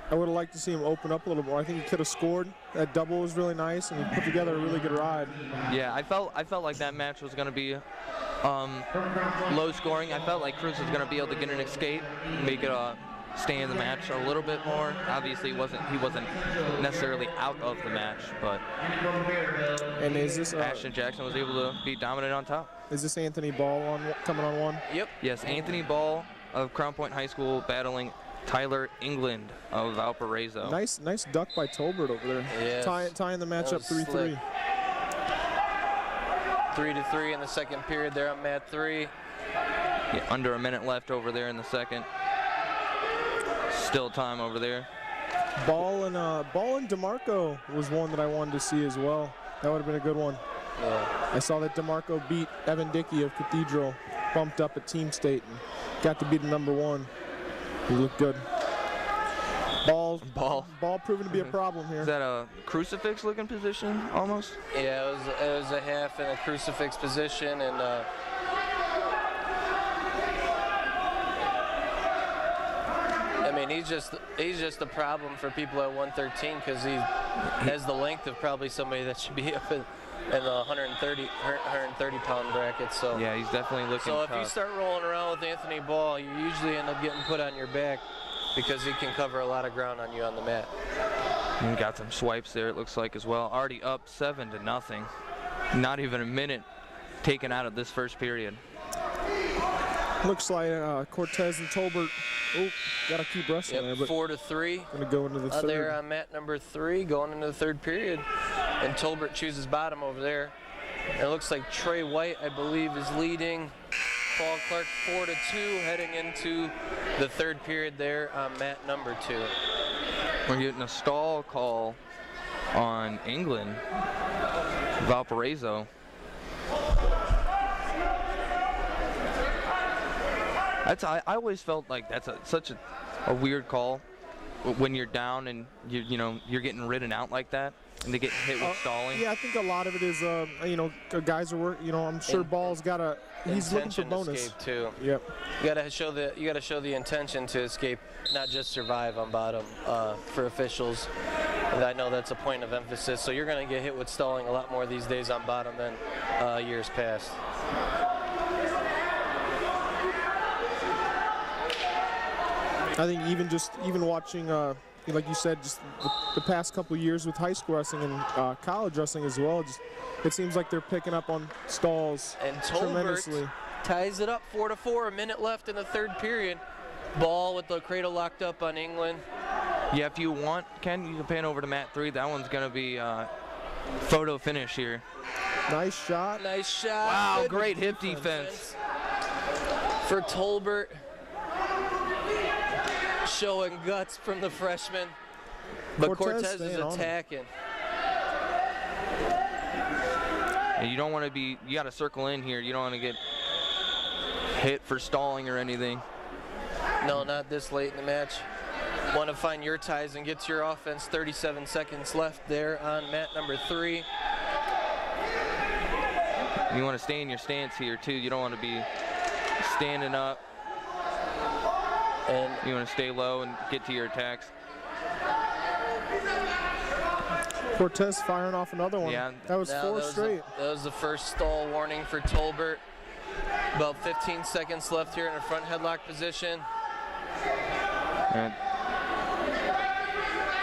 I would have liked to see him open up a little more. I think he could have scored. That double was really nice, and he put together a really good ride. Yeah, I felt like that match was going to be low scoring. I felt like Cruz was going to be able to get an escape, make it stay in the match a little bit more. Obviously, he wasn't necessarily out of the match, but and is this Ashton Jackson was able to be dominant on top. Is this Anthony Ball coming on one? Yep. Yes, Anthony Ball of Crown Point High School battling Tyler England of Valparaiso. Nice duck by Tolbert over there. Yes. Tying the match up 3-3. 3-3 in the 2nd period there on mat 3. Yeah, under a minute left over there in the 2nd. Still time over there. Ball and DeMarco was one that I wanted to see as well. That would have been a good one. Yeah. I saw that DeMarco beat Evan Dickey of Cathedral, bumped up at Team State, and got to be the #1. He looked good. Ball proving to be a problem here. Is that a crucifix looking position almost? Yeah, it was a half in a crucifix position, and I mean he's just a problem for people at 113 because he has the length of probably somebody that should be up in the 130 pound bracket. So yeah, he's definitely looking So tough. if you start rolling around with Anthony Ball, you usually end up getting put on your back because he can cover a lot of ground on you on the mat. And got some swipes there, it looks like, as well. Already up 7-0. Not even a minute taken out of this 1st period. Looks like Cortez and Tolbert. Oh, gotta keep wrestling there. But 4-3. Gonna go into the 3rd. There on mat number 3, going into the 3rd period, and Tolbert chooses bottom over there. And it looks like Trey White, I believe, is leading Paul Clark 4-2, heading into the 3rd period there on mat number 2. We're getting a stall call on England, Valparaiso. I always felt like that's such a weird call when you're down and you're getting ridden out like that, and they get hit with stalling. Yeah, I think a lot of it is guys are working. I'm sure Ball's got he's looking for bonus escape too. Yep. You gotta show the intention to escape, not just survive on bottom for officials. And I know that's a point of emphasis. So you're gonna get hit with stalling a lot more these days on bottom than years past. I think even watching, like you said, just the past couple of years with high school wrestling and college wrestling as well, it seems like they're picking up on stalls and tremendously. Tolbert ties it up 4-4. A minute left in the 3rd period. Ball with the cradle locked up on England. Yeah, if you want, Ken, you can pan over to mat 3. That one's gonna be photo finish here. Nice shot. Nice shot. Wow, Good great hip defense for Tolbert. Showing guts from the freshman, but Cortez is attacking. And you don't want to be, you got to circle in here. You don't want to get hit for stalling or anything. No, not this late in the match. Want to find your ties and get to your offense. 37 seconds left there on mat number 3. You want to stay in your stance here too. You don't want to be standing up. And you want to stay low and get to your attacks. Cortez firing off another one. Yeah. That was 4 straight. That was the first stall warning for Tolbert. About 15 seconds left here in a front headlock position. And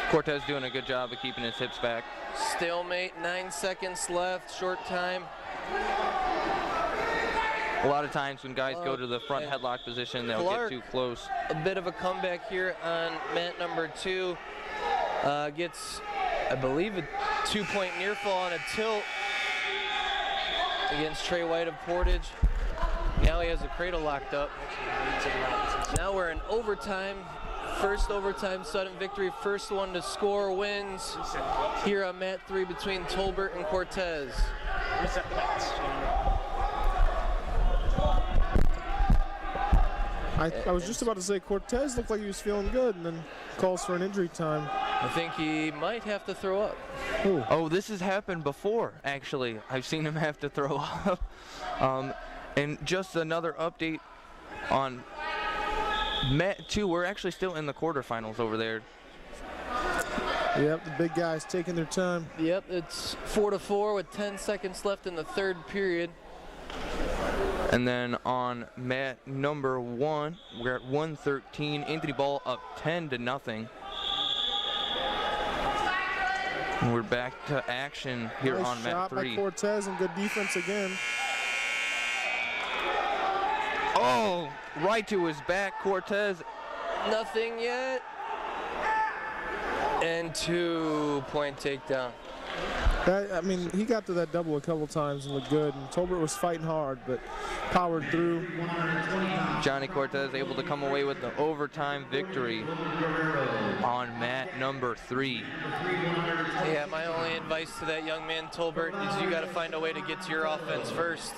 Cortez doing a good job of keeping his hips back. Stalemate, 9 seconds left, short time. A lot of times when guys go to the front headlock position, they'll get too close. A bit of a comeback here on mat number 2. Gets, I believe, a 2-point near fall on a tilt against Trey White of Portage. Now he has the cradle locked up. Now we're in overtime. First overtime sudden victory. First one to score wins here on mat 3 between Tolbert and Cortez. I was just about to say Cortez looked like he was feeling good, and then calls for an injury time. I think he might have to throw up. Ooh. Oh, this has happened before, actually. I've seen him have to throw up. And just another update on mat 2. We're actually still in the quarterfinals over there. Yep, the big guys taking their time. Yep, it's 4-4 with 10 seconds left in the third period. And then on mat number 1, we're at 113. Anthony Ball up 10-0. And we're back to action here Nice on mat shot 3. by Cortez and good defense again. Oh, right to his back, Cortez. Nothing yet. And 2-point takedown. I mean, he got to that double a couple times and looked good, and Tolbert was fighting hard, but powered through. Johnny Cortez able to come away with the overtime victory on mat number 3. Yeah, my only advice to that young man, Tolbert, is you got to find a way to get to your offense first.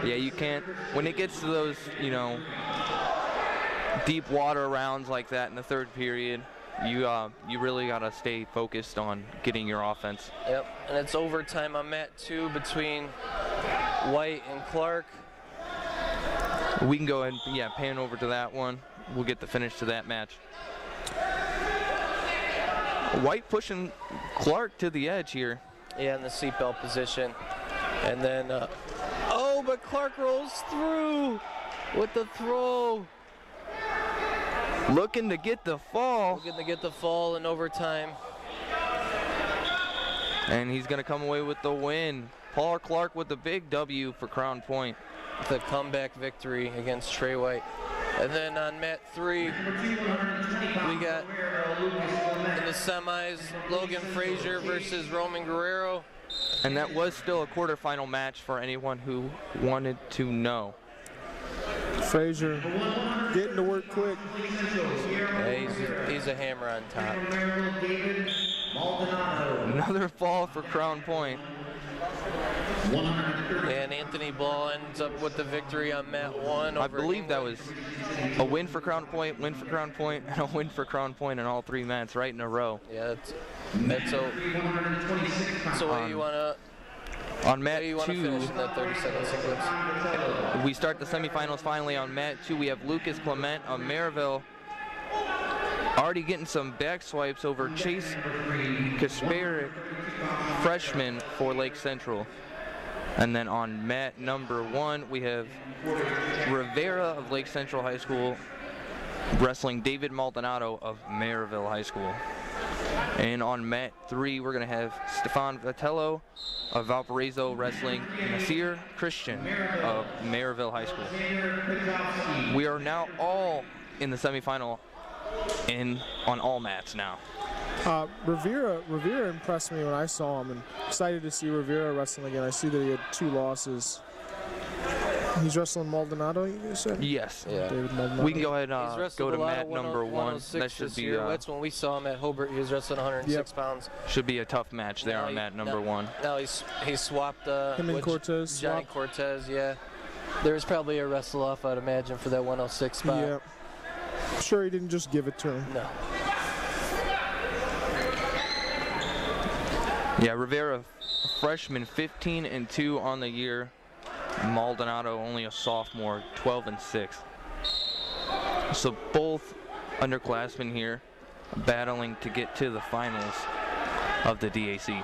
Yeah, you can't. When it gets to those, you know, deep water rounds like that in the third period, you really got to stay focused on getting your offense. Yep, and it's overtime on mat 2 between White and Clark. We can go ahead and, yeah, pan over to that one. We'll get the finish to that match. White pushing Clark to the edge here. Yeah, in the seatbelt position. And then, oh, but Clark rolls through with the throw. Looking to get the fall. Looking to get the fall in overtime. And he's going to come away with the win. Paul Clark with the big W for Crown Point. The comeback victory against Trey White. And then on mat 3, we got in the semis, Logan Frazier versus Roman Guerrero. And that was still a quarterfinal match for anyone who wanted to know. Frazier getting to work quick. Yeah, he's a hammer on top. Another fall for Crown Point. And Anthony Ball ends up with the victory on mat 1. I believe that was a win for Crown Point, win for Crown Point, and a win for Crown Point in all 3 mats right in a row. Yeah, that's a way you want to. On mat 2, finish in that 30-second sequence. We start the semifinals finally on mat 2. We have Lucas Clement of Maryville already getting some back swipes over Chase Kasparik, freshman for Lake Central. And then on mat number 1, we have Rivera of Lake Central High School wrestling David Maldonado of Maryville High School. And on mat 3, we're going to have Stefan Vitello of Valparaiso wrestling Nasir Christian of Maryville High School. We are now all in the semifinal on all mats now. Rivera impressed me when I saw him, and excited to see Rivera wrestling again. I see that he had 2 losses. He's wrestling Maldonado, you said? Yes. Yeah. David Maldonado. We can go ahead and go to mat number 1. That should be that's when we saw him at Hobart. He was wrestling 106 pounds. Should be a tough match there on mat number 1. Now he swapped him and Cortez. Johnny Cortez, yeah. There's probably a wrestle off, I'd imagine, for that 106 spot. Yep. sure he didn't just give it to him. No. Yeah, Rivera, freshman, 15-2 on the year. Maldonado, only a sophomore, 12-6. So both underclassmen here battling to get to the finals of the DAC.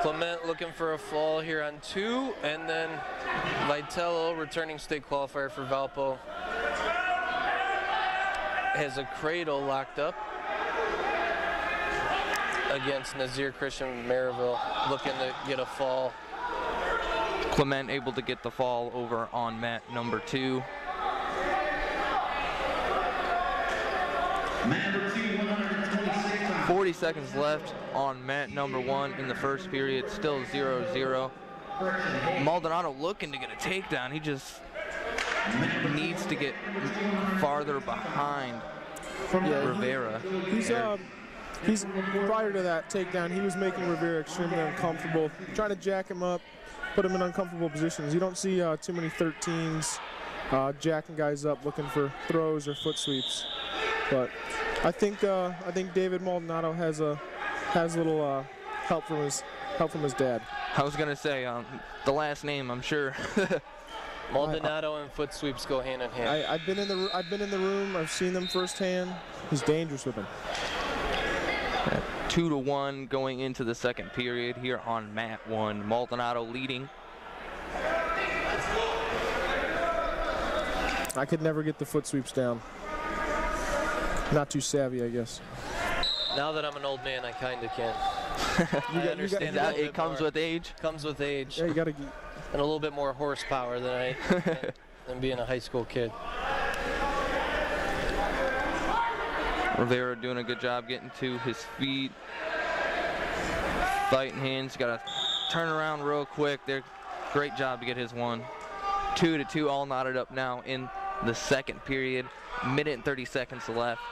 Clement looking for a fall here on 2, and then Vitello, returning state qualifier for Valpo, has a cradle locked up against Nazir Christian Maryville, looking to get a fall. Clement able to get the fall over on mat number 2. Mat number 2, 126 pounds. 40 seconds left on mat number 1 in the first period, still 0-0. Maldonado looking to get a takedown. He just needs to get farther behind Rivera. He's prior to that takedown, he was making Rivera extremely uncomfortable, trying to jack him up, put him in uncomfortable positions. You don't see too many 13s jacking guys up looking for throws or foot sweeps. But I think David Maldonado has a little help from his dad. I was gonna say the last name, I'm sure. Maldonado and foot sweeps go hand in hand. I've been in the room. I've seen them firsthand. He's dangerous with them. 2-1 going into the second period here on mat 1. Maldonado leading. I could never get the foot sweeps down. Not too savvy, I guess. Now that I'm an old man, I kind of can. I understand It comes with age. Comes with age. Yeah, you gotta. And a little bit more horsepower than than being a high school kid. Rivera doing a good job getting to his feet. Fighting hands, got to turn around real quick. Great job to get his one. 2-2, all knotted up now in the second period. Minute and 30 seconds left.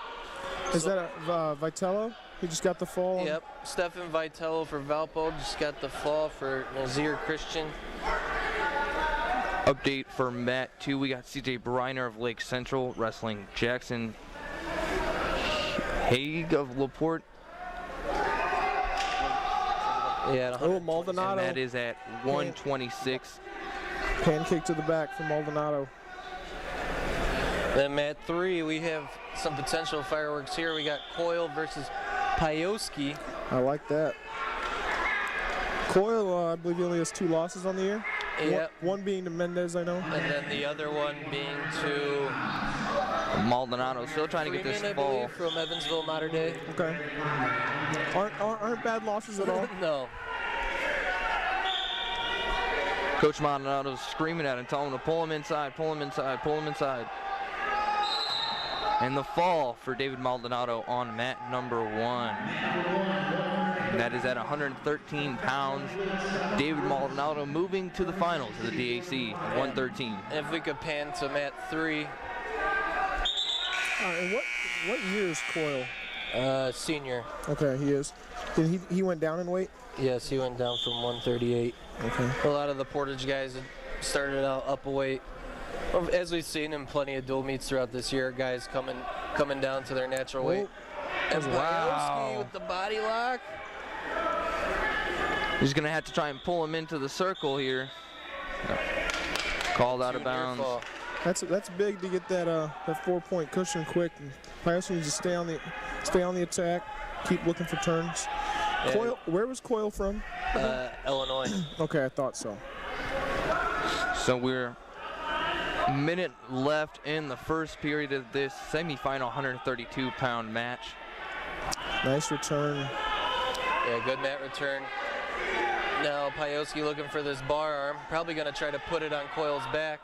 Is that Vitello? He just got the fall? Yep, Stefan Vitello for Valpo just got the fall for Nazir Christian. Update for mat 2, we got CJ Briner of Lake Central wrestling Jackson Haig of Laporte. Yeah, Maldonado. And that is at 126. Pancake to the back for Maldonado. Then mat 3, we have some potential fireworks here. We got Coyle versus Payoski. I like that. Coyle, I believe he only has 2 losses on the year. Yep. One being to Mendez, I know. And then the other one being to Maldonado still trying to get this Freeman, I ball. believe, from Evansville, Mater Dei. Okay. Aren't bad losses at all? No. Coach Maldonado's screaming at him, telling him to pull him inside, pull him inside, pull him inside. And the fall for David Maldonado on mat number 1. And that is at 113 pounds. David Maldonado moving to the finals of the DAC at 113. And if we could pan to mat 3. And what year is Coyle? Senior. Okay, he is. Did he went down in weight? Yes, he went down from 138. Okay. A lot of the Portage guys had started out up a weight. As we've seen in plenty of dual meets throughout this year, guys coming down to their natural weight. And Payoski with the body lock. He's going to have to try and pull him into the circle here. Called out of bounds. That's big to get that 4-point cushion quick. And Payoski needs to stay on the attack, keep looking for turns. Yeah. Coyle, where was Coyle from? Illinois. Okay, I thought so. So we're a minute left in the first period of this semifinal 132-pound match. Nice return. Yeah, good mat return. Now Payoski looking for this bar arm. Probably going to try to put it on Coyle's back.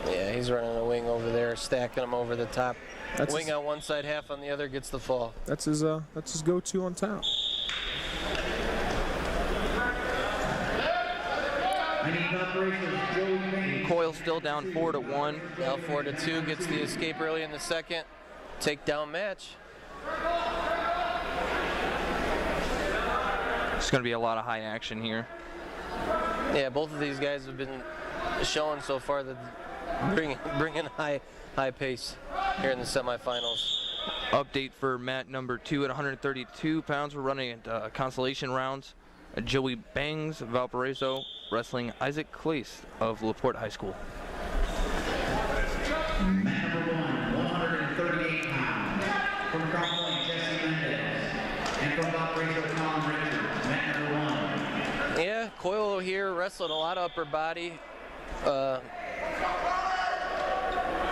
Yeah, he's running a wing over there, stacking him over the top. That's wing on one side, half on the other, gets the fall. That's his go-to on top. Coyle still down 4-1. Now 4-2, gets the escape early in the second. Takedown match. It's going to be a lot of high action here. Yeah, both of these guys have been showing so far that bringing high pace here in the semifinals. Update for mat number 2 at 132 pounds. We're running at consolation rounds. Joey Bangs of Valparaiso wrestling Isaac Kleist of Laporte High School. Mat number 1, 138 pounds. From Crown Point, Jesse Mendez. And from Valparaiso, Colin Richards. Mat number 1. Yeah, Coyle here wrestling a lot of upper body.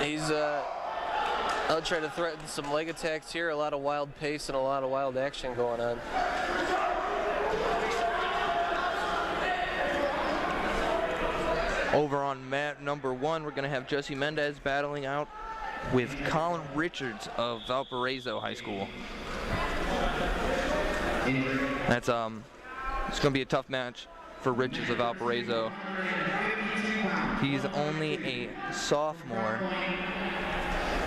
He's I'll try to threaten some leg attacks here. A lot of wild pace and a lot of wild action going on. Over on mat number 1, we're going to have Jesse Mendez battling out with Colin Richards of Valparaiso High School. That's it's going to be a tough match for Richards of Valparaiso. He's only a sophomore,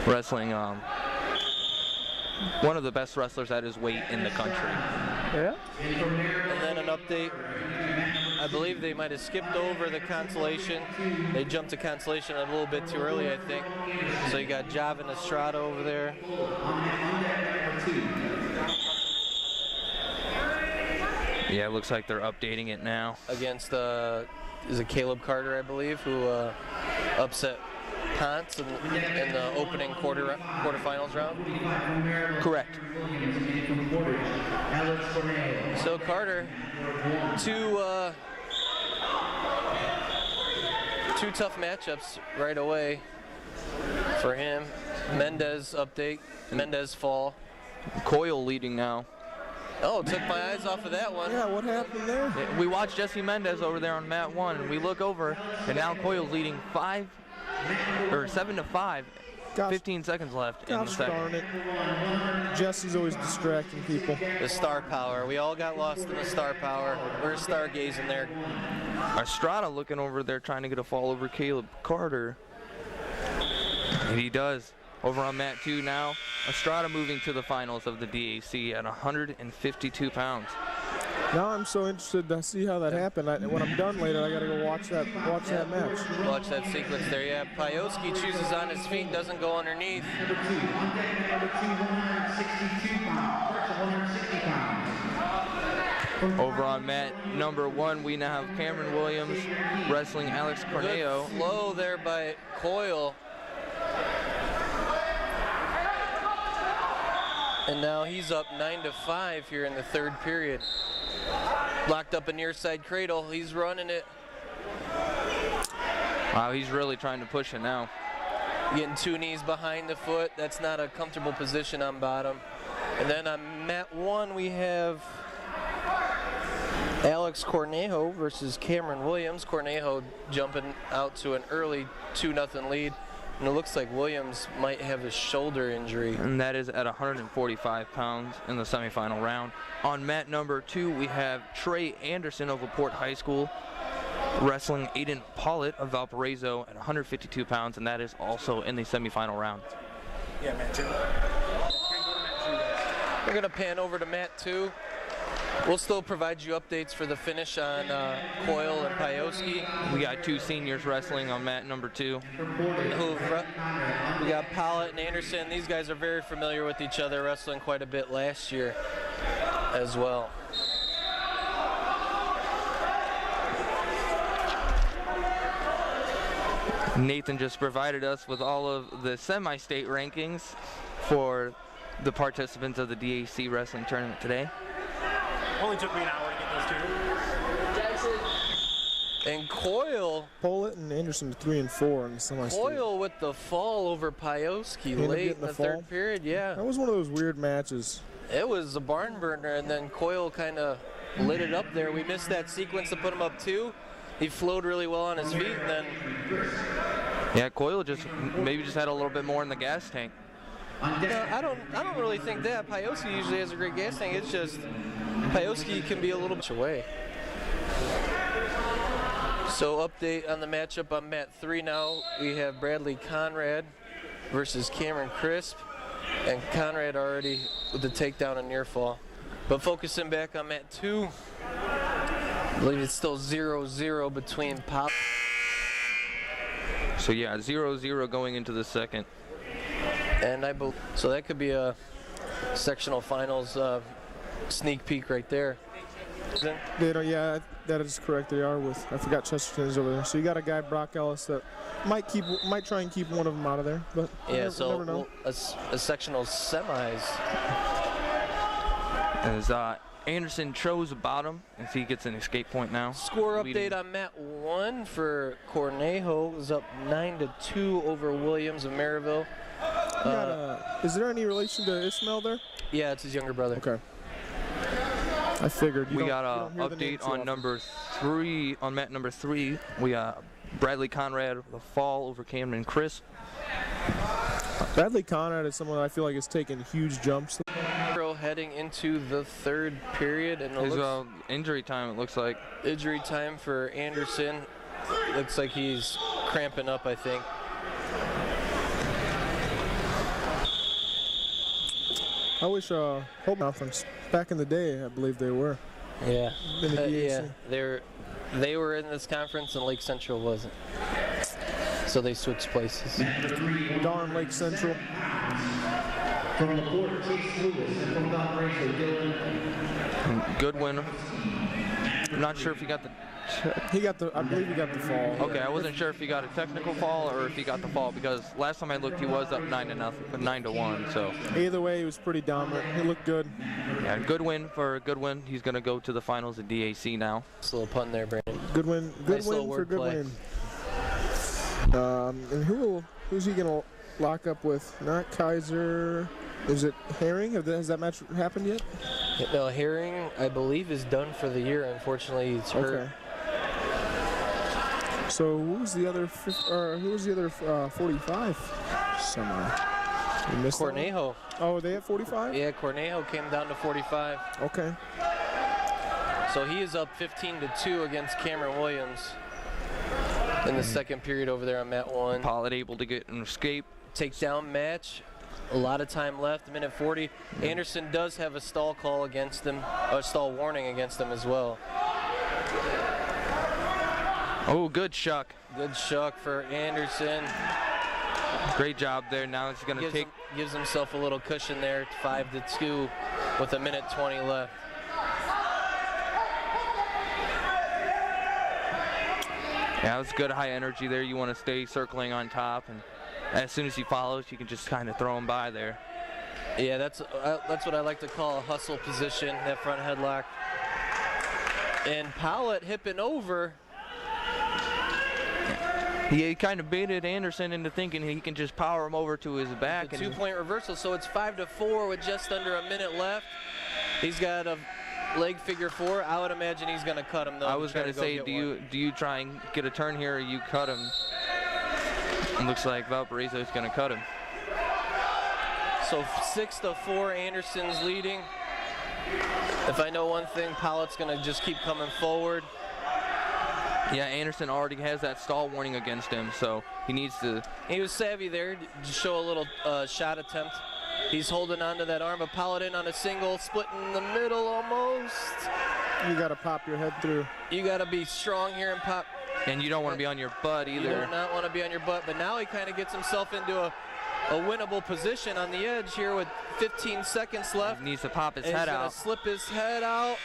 wrestling one of the best wrestlers at his weight in the country. Yeah. And then an update. I believe they might have skipped over the consolation. They jumped to consolation a little bit too early, I think. So you got Javin Estrada over there. Yeah, it looks like they're updating it now. Against, is it Caleb Carter, I believe, who upset Ponce in the opening quarterfinals round? Correct. So Carter, two tough matchups right away for him. Mendez update, Mendez fall. Coyle leading now. Oh, took my eyes off of that one. Yeah, what happened there? Yeah, we watched Jesse Mendez over there on mat 1, and we look over, and now Coyle's leading 7 to 5. Gosh, 15 seconds left in the gosh second. darn it. Jesse's always distracting people. The star power. We all got lost in the star power. We're stargazing there. Estrada looking over there trying to get a fall over Caleb Carter. And he does. Over on mat 2 now, Estrada moving to the finals of the DAC at 152 pounds. Now I'm so interested to see how that happened. When I'm done later, I gotta go watch that match. Watch that sequence there. Yeah, Payoski chooses on his feet, doesn't go underneath. Number 2, on deck number 2, 162 pounds. 160 pounds. Over on mat number 1, we now have Cameron Williams wrestling Alex Corneo. Good flow there by Coyle. And now he's up 9 to 5 here in the third period. Locked up a near side cradle. He's running it. Wow, he's really trying to push it now. Getting 2 knees behind the foot. That's not a comfortable position on bottom. And then on mat 1, we have Alex Cornejo versus Cameron Williams. Cornejo jumping out to an early 2-0 lead. And it looks like Williams might have a shoulder injury. And that is at 145 pounds in the semifinal round. On mat number 2, we have Trey Anderson of Laporte High School wrestling Aiden Pollitt of Valparaiso at 152 pounds, and that is also in the semifinal round. Yeah, mat 2. We're going to pan over to mat 2. We'll still provide you updates for the finish on Coyle and Payoski. We got 2 seniors wrestling on mat number 2. We got Pollitt and Anderson. These guys are very familiar with each other, wrestling quite a bit last year as well. Nathan just provided us with all of the semi-state rankings for the participants of the DAC wrestling tournament today. Only took me an hour to get those 2. And Coyle. Pollitt and Anderson 3 and 4 in the semi-state. Coyle with the fall over Payoski late in the third period. Yeah. That was one of those weird matches. It was a barn burner, and then Coyle kind of lit it up there. We missed that sequence to put him up 2. He flowed really well on his feet, and then. Yeah, Coyle maybe just had a little bit more in the gas tank. No, I don't really think that. Payoski usually has a great gas tank. It's just Payoski can be a little bit away. So update on the matchup on mat 3 now. We have Bradley Conrad versus Cameron Crisp. And Conrad already with the takedown and near fall. But focusing back on mat 2, I believe it's still 0-0 between Pop. So yeah, 0-0 going into the second. And so that could be a sectional finals sneak peek right there. Yeah, that is correct. They are with, I forgot Chesterton's over there. So you got a guy, Brock Ellis, that might try and keep one of them out of there. But yeah, never know. A sectional semis. As Anderson chose the bottom, as he gets an escape point now. Score update on Mat 1 for Cornejo is up 9-2 over Williams of Maryville. Is there any relation to Ismail there? Yeah, it's his younger brother. Okay. I figured. We got an update on number 3, on mat number 3. We got Bradley Conrad with a fall over Cameron Chris. Bradley Conrad is someone I feel like is taking huge jumps. Heading into the third period, and his injury time, it looks like. Injury time for Anderson. Looks like he's cramping up, I think. I wish Home Conference back in the day, I believe they were. Yeah. Yeah. They were in this conference and Lake Central wasn't. So they switched places. Darn Lake Central. From Laporte, Chase Lewis, and from Valpo, Dylan. Good win. I'm not sure if he got the. I believe he got the fall. Okay, I wasn't sure if he got a technical fall or if he got the fall, because last time I looked, he was up 9-1. So either way, he was pretty dominant. He looked good. Yeah, good win for a good win. He's gonna go to the finals at DAC now. Just a little pun there, Brandon. Good win. Good Nice win for good win. And who's he gonna lock up with? Not Kaiser. Is it Herring? Has that match happened yet? No, Herring, I believe, is done for the year. Unfortunately, he's hurt. Okay. So who's the other 45 semi? Cornejo. Oh, they at 45? Yeah, Cornejo came down to 45. Okay. So he is up 15-2 against Cameron Williams in the second period over there on mat 1. Pollard able to get an escape. Takedown match. A lot of time left, minute 40. Anderson does have a stall call against him, or stall warning against him as well. Oh, good shuck. Good shuck for Anderson. Great job there. Now he's going to gives himself a little cushion there, 5-2 with a minute 20 left. Yeah, that's good high energy there. You want to stay circling on top, and as soon as he follows, you can just kind of throw him by there. Yeah, that's what I like to call a hustle position, that front headlock. And Powlett hipping over. He kind of baited Anderson into thinking he can just power him over to his back. The two-point reversal, so it's 5-4 with just under a minute left. He's got a leg figure 4. I would imagine he's going to cut him, though. I was going to say, do you try and get a turn here, or you cut him? It looks like Valparaiso is going to cut him. So 6-4, Anderson's leading. If I know one thing, Pollett's going to just keep coming forward. Yeah, Anderson already has that stall warning against him, so he needs to. He was savvy there to show a little shot attempt. He's holding on to that arm, but Pollett in on a single, split in the middle almost. You got to pop your head through. You got to be strong here and pop. And you don't want to be on your butt either. You do not want to be on your butt, but now he kind of gets himself into a winnable position on the edge here with 15 seconds left. He needs to pop his head out. He's going to slip his head out.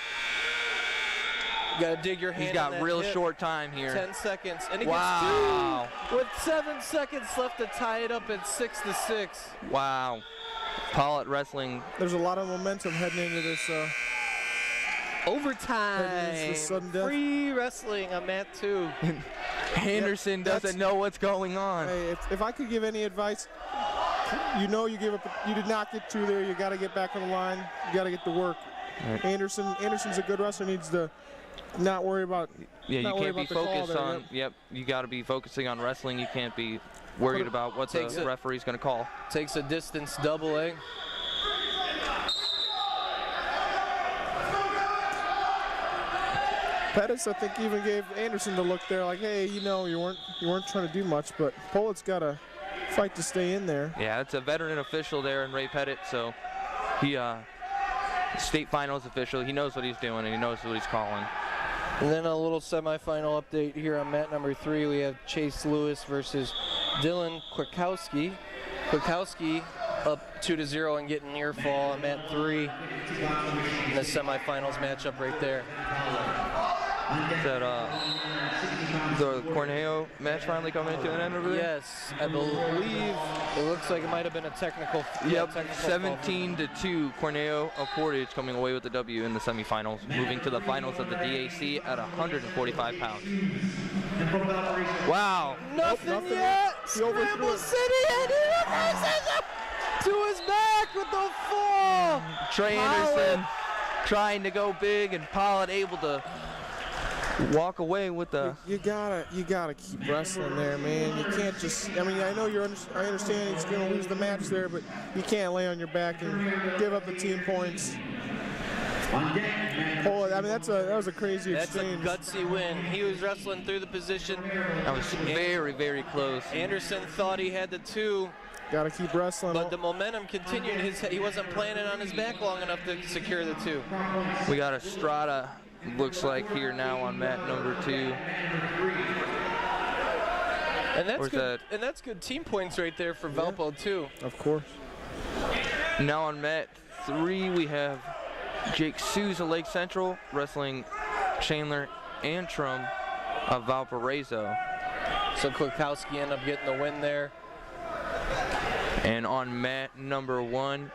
You got to dig your hand. He's got real short time here. 10 seconds. And he gets 2 with 7 seconds left to tie it up at 6-6. Wow. Pollett wrestling. There's a lot of momentum heading into this. Overtime. Free wrestling on mat 2. Anderson doesn't know what's going on. Hey, if I could give any advice, you give up. You did not get through there. You got to get back on the line. You got to get to work. Right. Anderson's a good wrestler. Needs to not worry about. Yeah, you can't be focused on. Yep, you got to be focusing on wrestling. You can't be worried about what the referee's going to call. Takes a distance doubling. Pettis, I think, even gave Anderson the look there, like, hey, you weren't trying to do much, but Pollett's got to fight to stay in there. Yeah, it's a veteran official there in Ray Pettit, so he state finals official. He knows what he's doing and he knows what he's calling. And then a little semifinal update here on mat number 3. We have Chase Lewis versus Dylan Kwiatkowski. Kwiatkowski up 2-0 and getting near fall on mat 3 in the semifinals matchup right there. Is that the Cornejo match finally coming into an end over there? Yes, I believe it looks like it might have been a technical. Yep, technical 17-2, Cornejo of Portage coming away with the W in the semifinals, moving to the finals of the DAC at 145 pounds. Wow. Nothing yet. Scramble City, and he reverses it to his back with the fall. Trey Anderson trying to go big, and Pollard able to walk away with the. You gotta keep wrestling there, man. You can't just. I mean, I know I understand he's gonna lose the match there, but you can't lay on your back and give up the team points. Oh, I mean, that was a crazy exchange. That's a gutsy win. He was wrestling through the position. That was very, very close. Anderson thought he had the 2. Gotta keep wrestling. But the momentum continued. He wasn't planning on his back long enough to secure the 2. We got Estrada. Looks like here now on mat number 2. And that's good. And that's good team points right there for Valpo too. Of course. Now on mat 3 we have Jake Souza, Lake Central, wrestling Chandler Antrim of Valparaiso. So Kwiatkowski ended up getting the win there. And on mat number 1.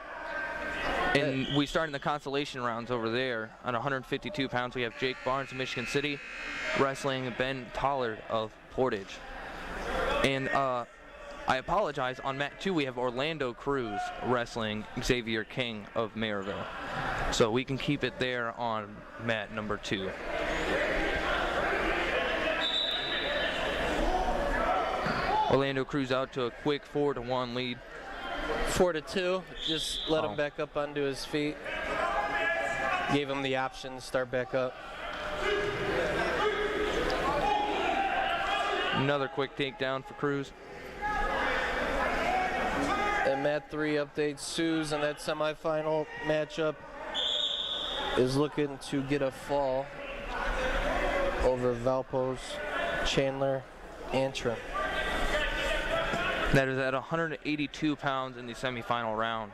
And we start in the consolation rounds over there. On 152 pounds, we have Jake Barnes of Michigan City wrestling Ben Tollard of Portage. And I apologize, on mat 2, we have Orlando Cruz wrestling Xavier King of Maryville. So we can keep it there on mat number 2. Orlando Cruz out to a quick 4-1 lead. 4-2, just let him back up onto his feet. Gave him the option to start back up. Another quick takedown for Cruz. And mat 3 update, Suze in that semifinal matchup is looking to get a fall over Valpo's Chandler Antrim. That is at 182 pounds in the semifinal round.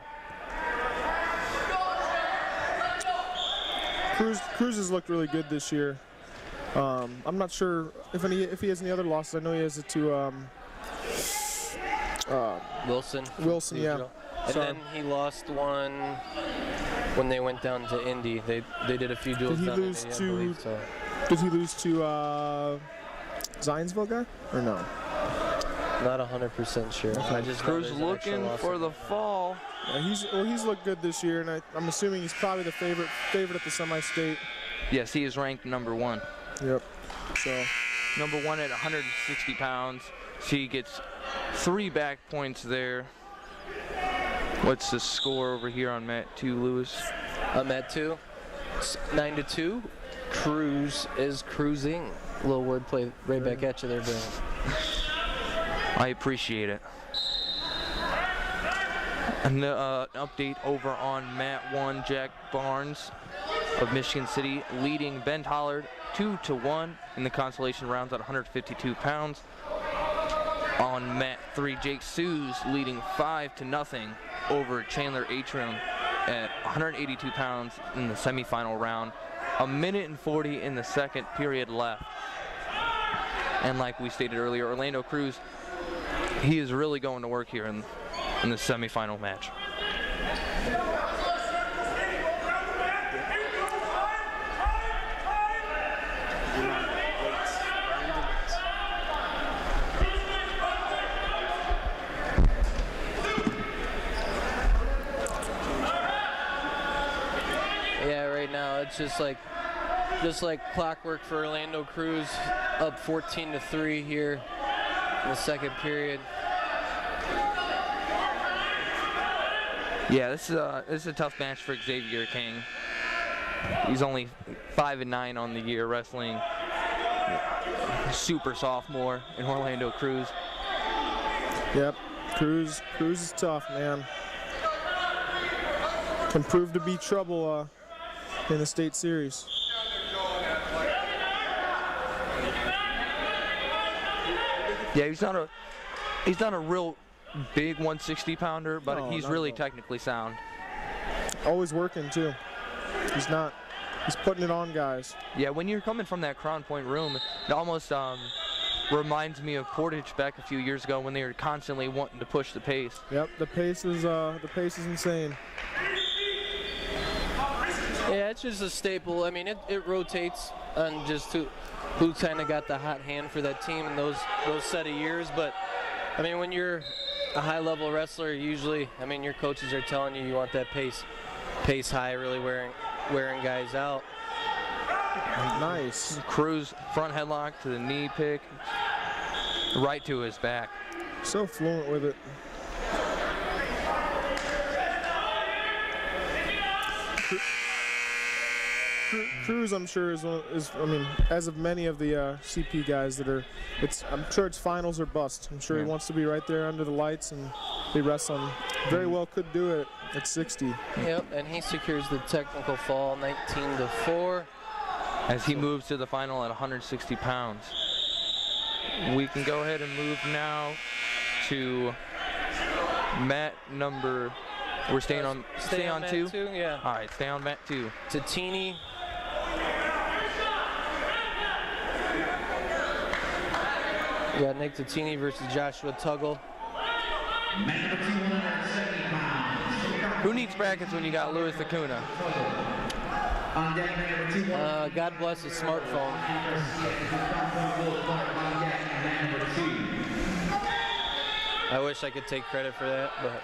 Cruz has looked really good this year. I'm not sure if he has any other losses. I know he has it to Wilson. Wilson, yeah. And then he lost one when they went down to Indy. They did a few duels down in Indy, I believe so. Did he lose to Zionsville guy or no? Not 100% sure. Okay. I just Cruz looking for the fall. Yeah, he's looked good this year, and I'm assuming he's probably the favorite at the semi-state. Yes, he is ranked number 1. Yep. So number 1 at 160 pounds. He gets 3 back points there. What's the score over here on mat 2, Lewis? On mat 2, 9-2. Cruz is cruising. A little wordplay right back at you there, Ben. I appreciate it. An update over on mat 1, Jack Barnes of Michigan City leading Ben Tollard 2-1 in the consolation rounds at 152 pounds. On mat 3, Jake Suze leading 5-0 over Chandler Atrium at 182 pounds in the semifinal round. 1:40 in the second period left. And like we stated earlier, Orlando Cruz, he is really going to work here in the semifinal match. Yeah, right now it's just like clockwork for Orlando Cruz, up 14-3 here in the second period. Yeah, this is a tough match for Xavier King. He's only 5-9 on the year, wrestling super sophomore in Orlando Cruz. Yep, Cruz is tough, man. Can prove to be trouble in the state series. Yeah, he's not a real big 160 pounder, but No, he's not really at all. technically sound. Always working too. He's putting it on guys. Yeah, when you're coming from that Crown Point room, it almost reminds me of Portage back a few years ago when they were constantly wanting to push the pace. Yep, the pace is insane. Yeah, it's just a staple. I mean, it rotates on just who kind of got the hot hand for that team in those set of years. But I mean, when you're a high-level wrestler, usually, I mean, your coaches are telling you want that pace high, really wearing guys out. Nice. Cruz front headlock to the knee pick, right to his back. So fluent with it. Cruz, I'm sure, is I mean, as of many of the CP guys that are, I'm sure it's finals or bust. I'm sure he wants to be right there under the lights and be wrestling. Very well could do it at 60. Yep, and he secures the technical fall, 19-4. As he moves to the final at 160 pounds. We can go ahead and move now to mat number. We're staying on mat 2? Yeah. All right, stay on mat 2. Tatini. We got Nick Tatini versus Joshua Tuggle. Who needs brackets when you got Louis Acuna? God bless his smartphone. I wish I could take credit for that, but.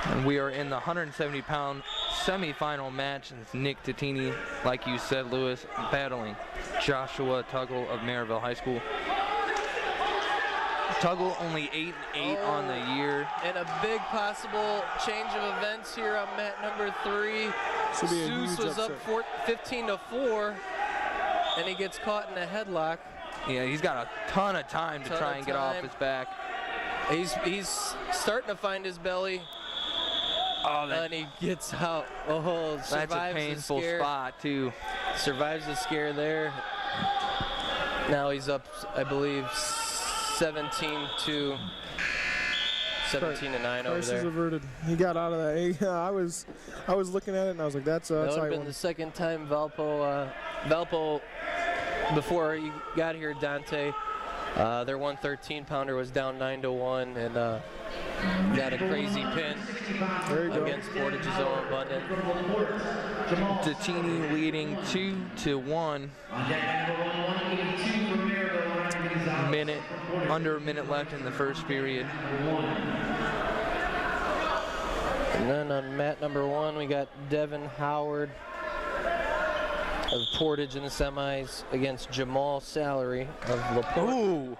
And we are in the 170-pound semifinal match, and it's Nick Tatini, like you said, Louis, battling Joshua Tuggle of Maryville High School. Tuggle only 8-8 on the year. And a big possible change of events here on mat number 3. Zeus was up 15-4, and he gets caught in a headlock. Yeah, he's got a ton of time to try and get off his back. He's starting to find his belly. Oh, and he gets out. Oh, survives that's a painful the scare. spot too. Survives the scare there. Now he's up, I believe, 17-9 over Crisis there. averted. He got out of that. I was looking at it and I was like, that's That a would have tight been one. the second time Valpo, before you got here, Dante, their 113-pounder was down 9-1 and got a crazy pin against Portage's own Abundant. Tatini leading 2-1. Under a minute left in the first period. And then on mat number 1, we got Devin Howard of Portage in the semis against Jamal Salary of Laporte. Ooh!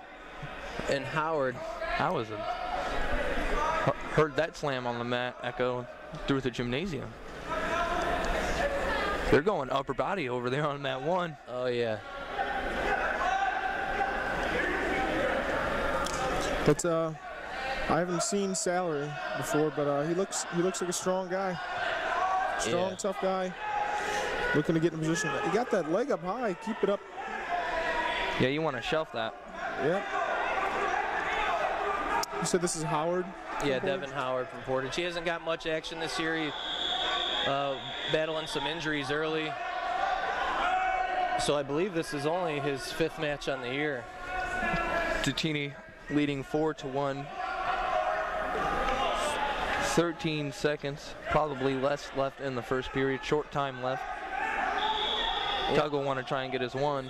And Howard. That was heard that slam on the mat echo through the gymnasium. They're going upper body over there on mat 1. Oh yeah. But I haven't seen Salary before, but he looks like a strong guy. Strong, tough guy. Looking to get in position. He got that leg up high. Keep it up. Yeah, you want to shelf that. Yep. You said this is Howard? Yeah, Devin Howard from Portage. He hasn't got much action this year. He battling some injuries early. So I believe this is only his 5th match on the year. Tatini leading 4-1. 13 seconds, probably less left in the first period. Short time left. Tuggle will want to try and get his 1.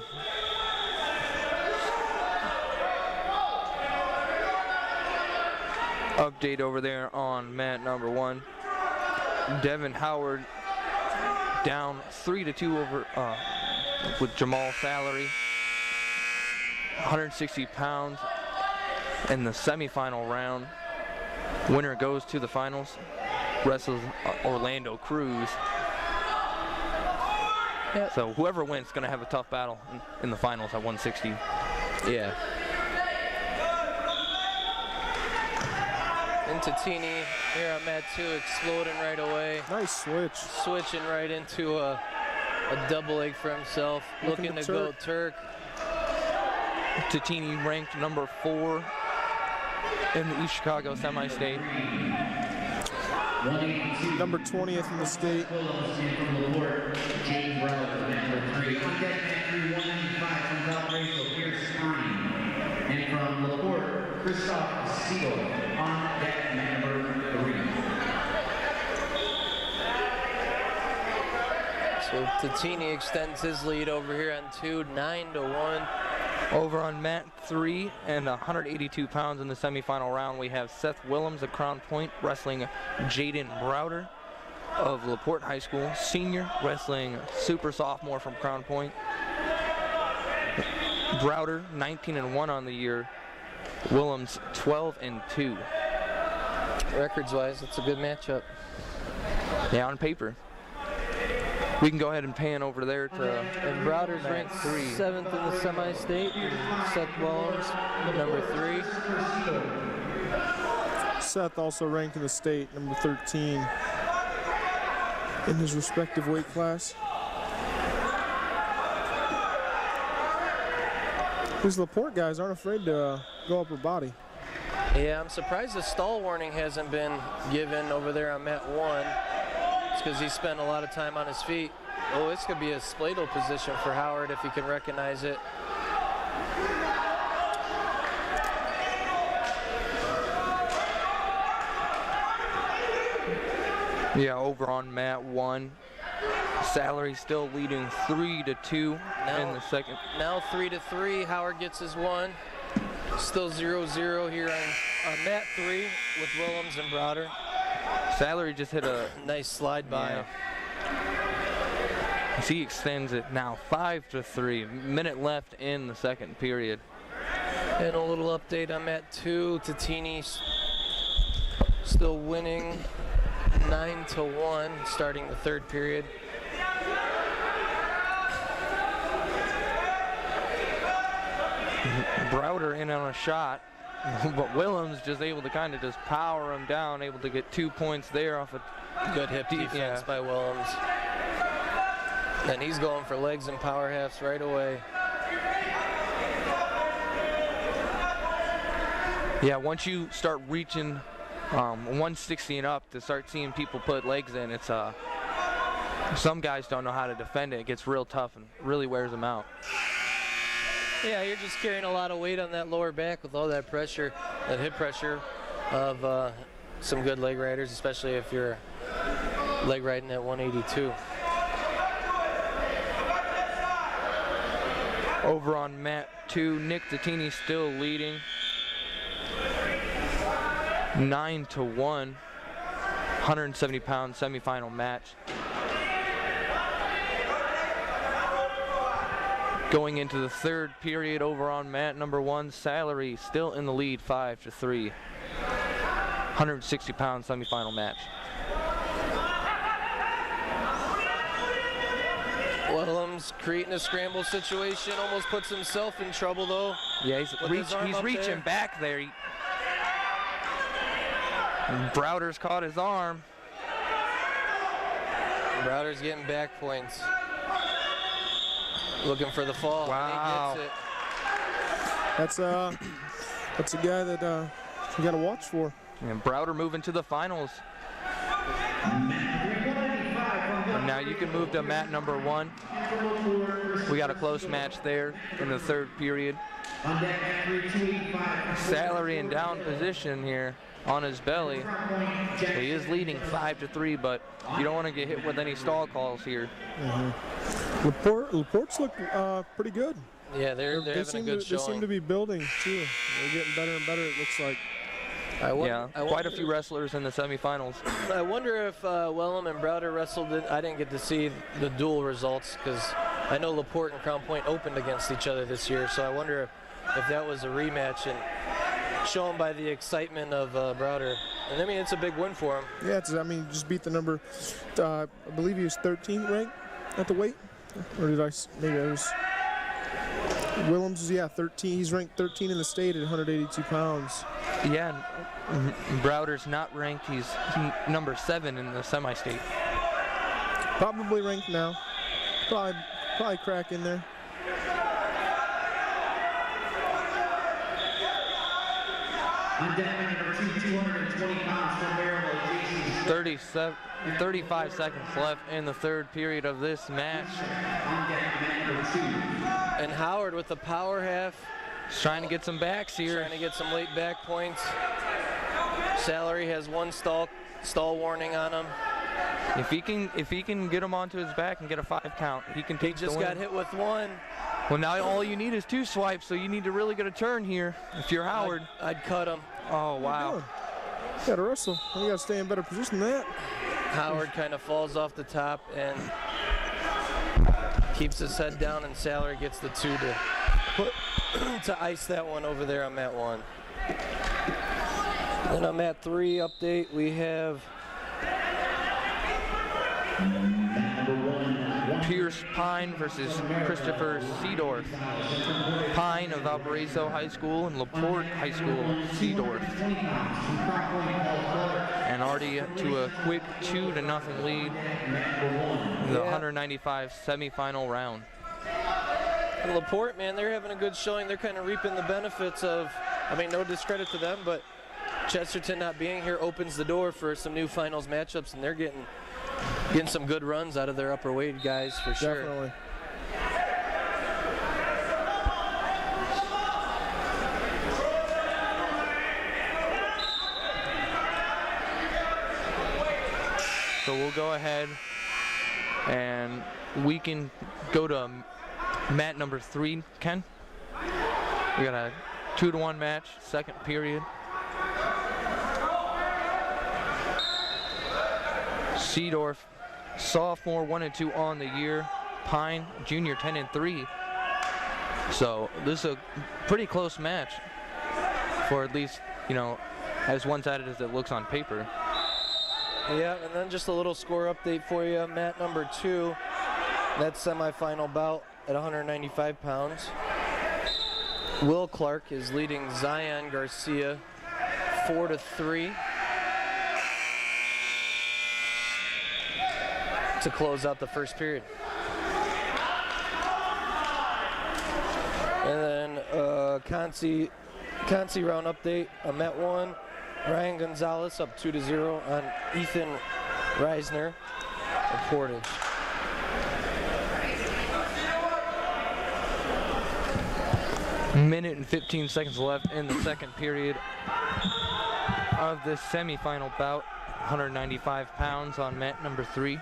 Update over there on mat number 1. Devin Howard down 3-2 over with Jamal Salary. 160 pounds in the semifinal round. Winner goes to the finals. Wrestles Orlando Cruz. Yep. So whoever wins is going to have a tough battle in the finals at 160. Yeah. And Tatini here on mat 2, exploding right away. Nice switch. Switching right into a double leg for himself. Looking to go Turk. Tatini ranked number 4 in the East Chicago semi-state. Number 20th in the state. From Laporte, Jaden Browder, number 3. On deck, entry 195 from Valpo, and from Laporte, Christoph Seal on deck number 3. So Tatini extends his lead over here on 2, 9-1. Over on mat 3 and 182 pounds in the semifinal round, we have Seth Willems of Crown Point wrestling Jaden Browder of Laporte High School, senior, wrestling super sophomore from Crown Point. Browder 19-1 on the year, Willems 12-2. Records-wise, it's a good matchup. Yeah, on paper. We can go ahead and pan over there to And Browder's ranked 7th in the semi-state. Seth Willems, number 3. Seth also ranked in the state, number 13 in his respective weight class. These Laporte guys aren't afraid to go upper body. Yeah, I'm surprised the stall warning hasn't been given over there on mat 1. It's because he spent a lot of time on his feet. Oh, this could be a spladle position for Howard if he can recognize it. Yeah, over on mat 1. Salary still leading 3-2 in the second. Now 3-3. Howard gets his one. Still 0-0 here on mat 3 with Willems and Browder. Salary just hit a nice slide by. Yeah. As he extends it now 5-3. Minute left in the second period. And a little update on mat 2. Tatini still winning 9-1 starting the third period. Browder in on a shot, but Willems just able to kind of just power him down, able to get 2 points there off a good hip defense by Willems. And he's going for legs and power halves right away. Yeah, once you start reaching 160 and up to start seeing people put legs in, it's some guys don't know how to defend it. It gets real tough and really wears them out. Yeah, you're just carrying a lot of weight on that lower back with all that pressure, that hip pressure of some good leg riders, especially if you're leg riding at 182. Over on mat 2, Nick Tatini still leading 9-1, 170-pound semifinal match. Going into the third period over on mat number 1, Salary still in the lead 5-3. 160-pound semifinal match. Willems creating a scramble situation, almost puts himself in trouble though. Yeah, he's reaching back there. Browder's caught his arm. Browder's getting back points. Looking for the fall. Wow. And he gets it. That's a guy that you got to watch for. And Browder moving to the finals. And now you can move to mat number 1. We got a close match there in the third period. Salary in down position here on his belly. He is leading 5-3, but you don't want to get hit with any stall calls here. Laporte's look pretty good. Yeah, they're having a good showing. They seem to be building too. They're getting better and better, it looks like. Quite a few wrestlers in the semifinals. I wonder if Willems and Browder wrestled it. I didn't get to see the dual results because I know Laporte and Crown Point opened against each other this year, so I wonder if that was a rematch and shown by the excitement of Browder. And I mean, it's a big win for him. Yeah, just beat the number, I believe he was 13th ranked at the weight. Or did maybe I was. Willems is, 13. He's ranked 13 in the state at 182 pounds. Yeah, and Browder's not ranked. He's number 7 in the semi-state. Probably ranked now. Probably crack in there. On deck, man number 2, 220 pounds from Maryville, 35 seconds left in the third period of this match. On deck, man number 2. And Howard with the power half. He's trying to get some backs here. Trying to get some late back points. Salary has one stall warning on him. If he can get him onto his back and get a 5 count, he can take the win. He just got hit with one. Well, now all you need is 2 swipes, so you need to really get a turn here if you're Howard. I'd cut him. Oh, wow. You got to wrestle. You got to stay in better position than that. Howard kind of falls off the top and keeps his head down, and Salary gets the 2 to ice that one over there on mat 1. Then on mat 3 update, we have Pierce Pine versus Christopher Seedorf. Pine of Valparaiso High School and Laporte High School, Seedorf. And already to a quick 2-0 lead in the 195 semifinal round. And Laporte, man, they're having a good showing. They're kind of reaping the benefits of, I mean, no discredit to them, but Chesterton not being here opens the door for some new finals matchups, and they're getting some good runs out of their upper weight guys for sure. Definitely. So we'll go ahead and we can go to mat number 3, Ken. We got a 2-1 match, second period. Seedorf, sophomore, 1-2 on the year. Pine, junior, 10-3. So this is a pretty close match, for at least, you know, as one-sided as it looks on paper. Yeah, and then just a little score update for you. Mat number 2, that semifinal bout at 195 pounds. Will Clark is leading Zion Garcia 4-3 to close out the first period. And then Consi round update on mat 1. Ryan Gonzalez up 2-0 on Ethan Reisner of Portage. Minute and 15 seconds left in the second period of this semifinal bout. 195 pounds on mat number 3.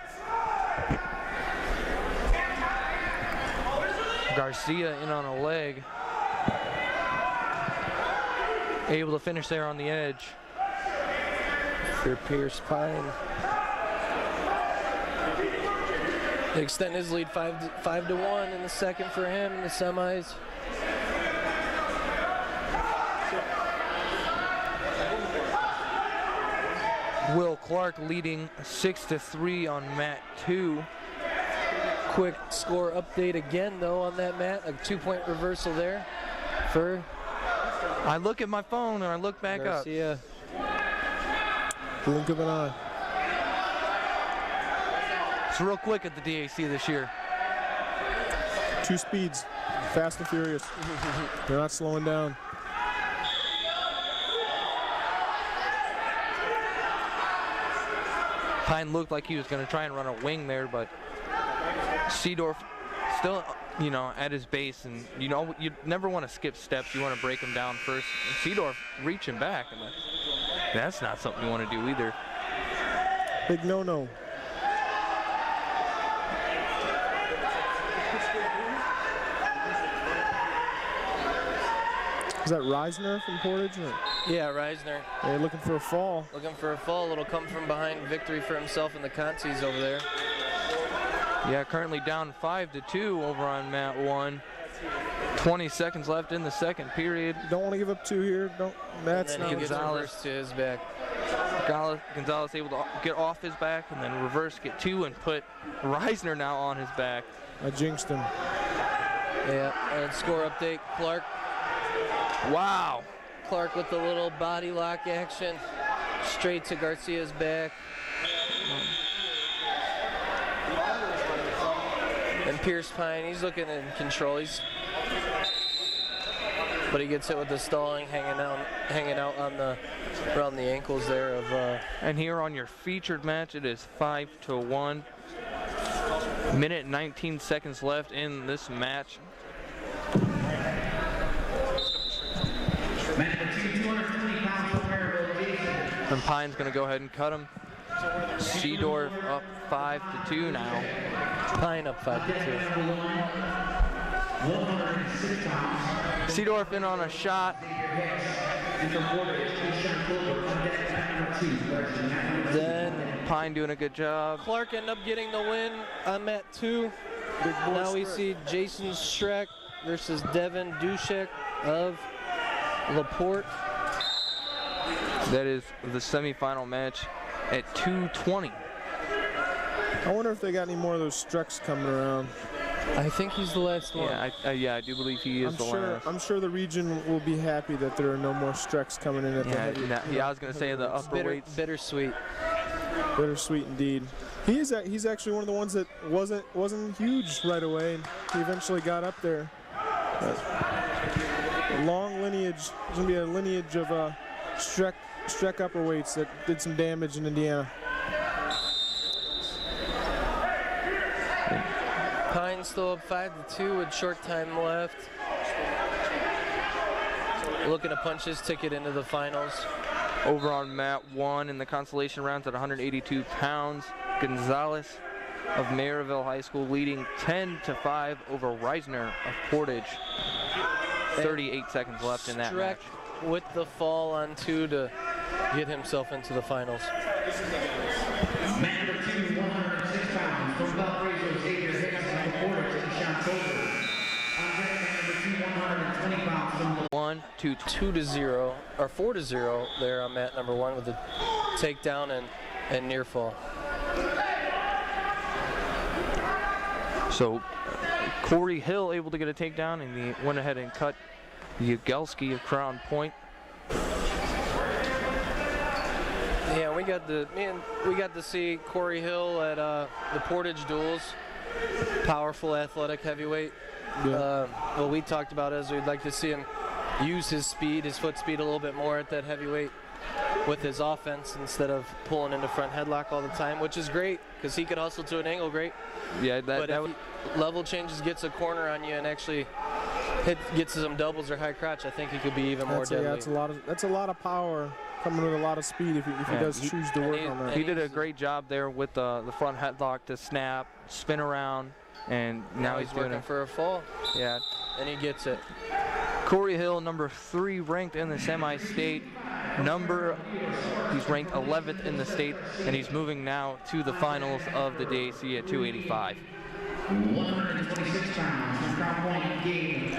Garcia in on a leg. Able to finish there on the edge. For Pierce Pine. They extend his lead 5-1 in the second for him in the semis. Will Clark leading 6-3 on mat 2. Quick score update again though on that mat. A 2-point reversal there for I look at my phone and I look back Garcia. up. Blink of an eye. It's real quick at the DAC this year. 2 speeds, fast and furious. They're not slowing down. Pine looked like he was going to try and run a wing there, but Seedorf still, you know, at his base, and you know, you never want to skip steps. You want to break him down first. And Seedorf reaching back, and that's not something you want to do either. Big no-no. Is that Reisner from Portage? Or? Yeah, Reisner. They're looking for a fall. Looking for a fall. It'll come from behind victory for himself and the Consies over there. Yeah, currently down 5-2 over on mat 1. 20 seconds left in the second period. Don't want to give up 2 here. Don't. That's and then not he gets reversed to his back. Gonzalez able to get off his back and then reverse, get 2, and put Reisner now on his back. I jinxed him. Yeah, and score update, Clark. Wow. Clark with the little body lock action straight to Garcia's back. And Pierce Pine, he's looking in control. but he gets hit with the stalling, hanging out on the around the ankles there of. And here on your featured match, it is 5-1. Minute 19 seconds left in this match. And Pine's going to go ahead and cut him. Seedorf up 5-2 now. Pine up 5-2. Seedorf in on a shot. Then Pine doing a good job. Clark ended up getting the win on mat 2. Now we see Jason Schreck versus Devin Dusek of Laporte. That is the semifinal match at 2:20. I wonder if they got any more of those Strecks coming around. I think he's the last one. Yeah, I do believe he is last. I'm sure the region will be happy that there are no more Strecks coming in at the heavy. Yeah, I was going to say the upper weights. Bittersweet. Bittersweet indeed. He's actually one of the ones that wasn't huge right away. He eventually got up there. But a long lineage. There's going to be a lineage of Streck upperweights that did some damage in Indiana. Pine still up 5-2 with short time left. Looking to punch his ticket into the finals. Over on mat 1 in the consolation rounds at 182 pounds, Gonzalez of Maryville High School leading 10-5 over Reisner of Portage. 38 seconds left in that match. With the fall on 2 to get himself into the finals. Man number 2, 106 pounds, from Valpo, Xavier, Helsin, Portage, Chandler. On deck, man number 2, 120 pounds, from the 2-0 or 4-0 there on mat number 1 with the takedown and near fall. So Corey Hill able to get a takedown, and he went ahead and cut Yagelski of Crown Point. Yeah, we got to see Corey Hill at the Portage duels. Powerful, athletic heavyweight. Yeah. What we talked about is we'd like to see him use his speed, his foot speed a little bit more at that heavyweight with his offense instead of pulling into front headlock all the time, which is great because he could hustle to an angle great. Yeah, but if he level changes, gets a corner on you, and actually gets some doubles or high crotch, I think he could be even more deadly. Yeah, that's a lot of power coming with a lot of speed if he does choose to work on that. He did a great job there with the front headlock to snap, spin around, and now he's doing working for a fall. Yeah, and he gets it. Corey Hill, number 3 ranked in the semi-state. He's ranked 11th in the state, and he's moving now to the finals of the DAC at 285. 126 pounds, from Crown Point, Gabe,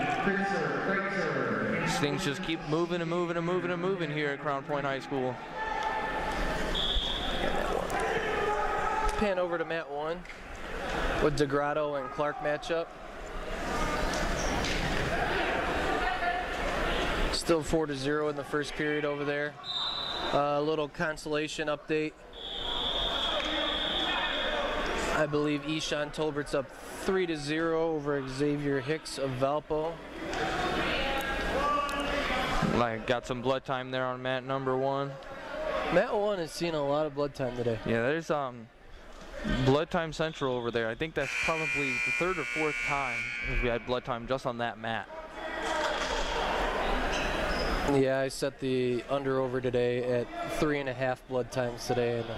Things just keep moving and moving and moving and moving here at Crown Point High School. Pan over to mat 1 with DeGrotto and Clark matchup. Still 4-0 in the first period over there. A little consolation update. I believe Eshawn Tolbert's up 3-0 over Xavier Hicks of Valpo. Got some blood time there on mat number 1. Mat 1 has seen a lot of blood time today. Yeah, there's blood time central over there. I think that's probably the 3rd or 4th time we had blood time just on that mat. Yeah, I set the under-over today at 3.5 blood times today. And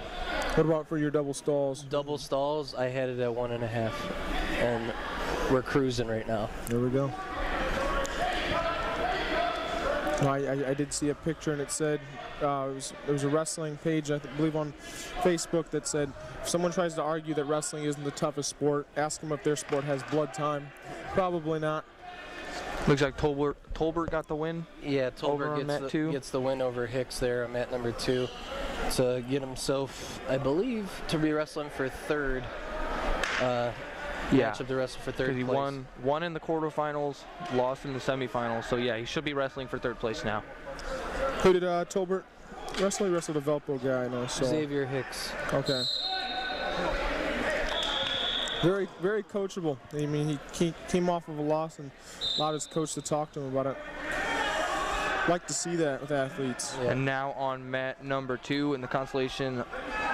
what about for your double stalls? Double stalls, I had it at 1.5, and we're cruising right now. There we go. I did see a picture, and it said it was a wrestling page, I believe on Facebook, that said if someone tries to argue that wrestling isn't the toughest sport, ask them if their sport has blood time. Probably not. Looks like Tolbert got the win. Yeah, Tolbert gets the win over Hicks there on mat number 2 to get himself, I believe, to be wrestling for 3rd. Match of the wrestle for 3rd place. He won in the quarterfinals, lost in the semifinals. So yeah, he should be wrestling for 3rd place now. Who did Tolbert wrestle? He wrestled a Valpo guy, I know. So. Xavier Hicks. Okay. Very, very coachable. I mean, he came off of a loss and allowed his coach to talk to him about it. Like to see that with athletes. Yeah. And now on mat number 2 in the consolation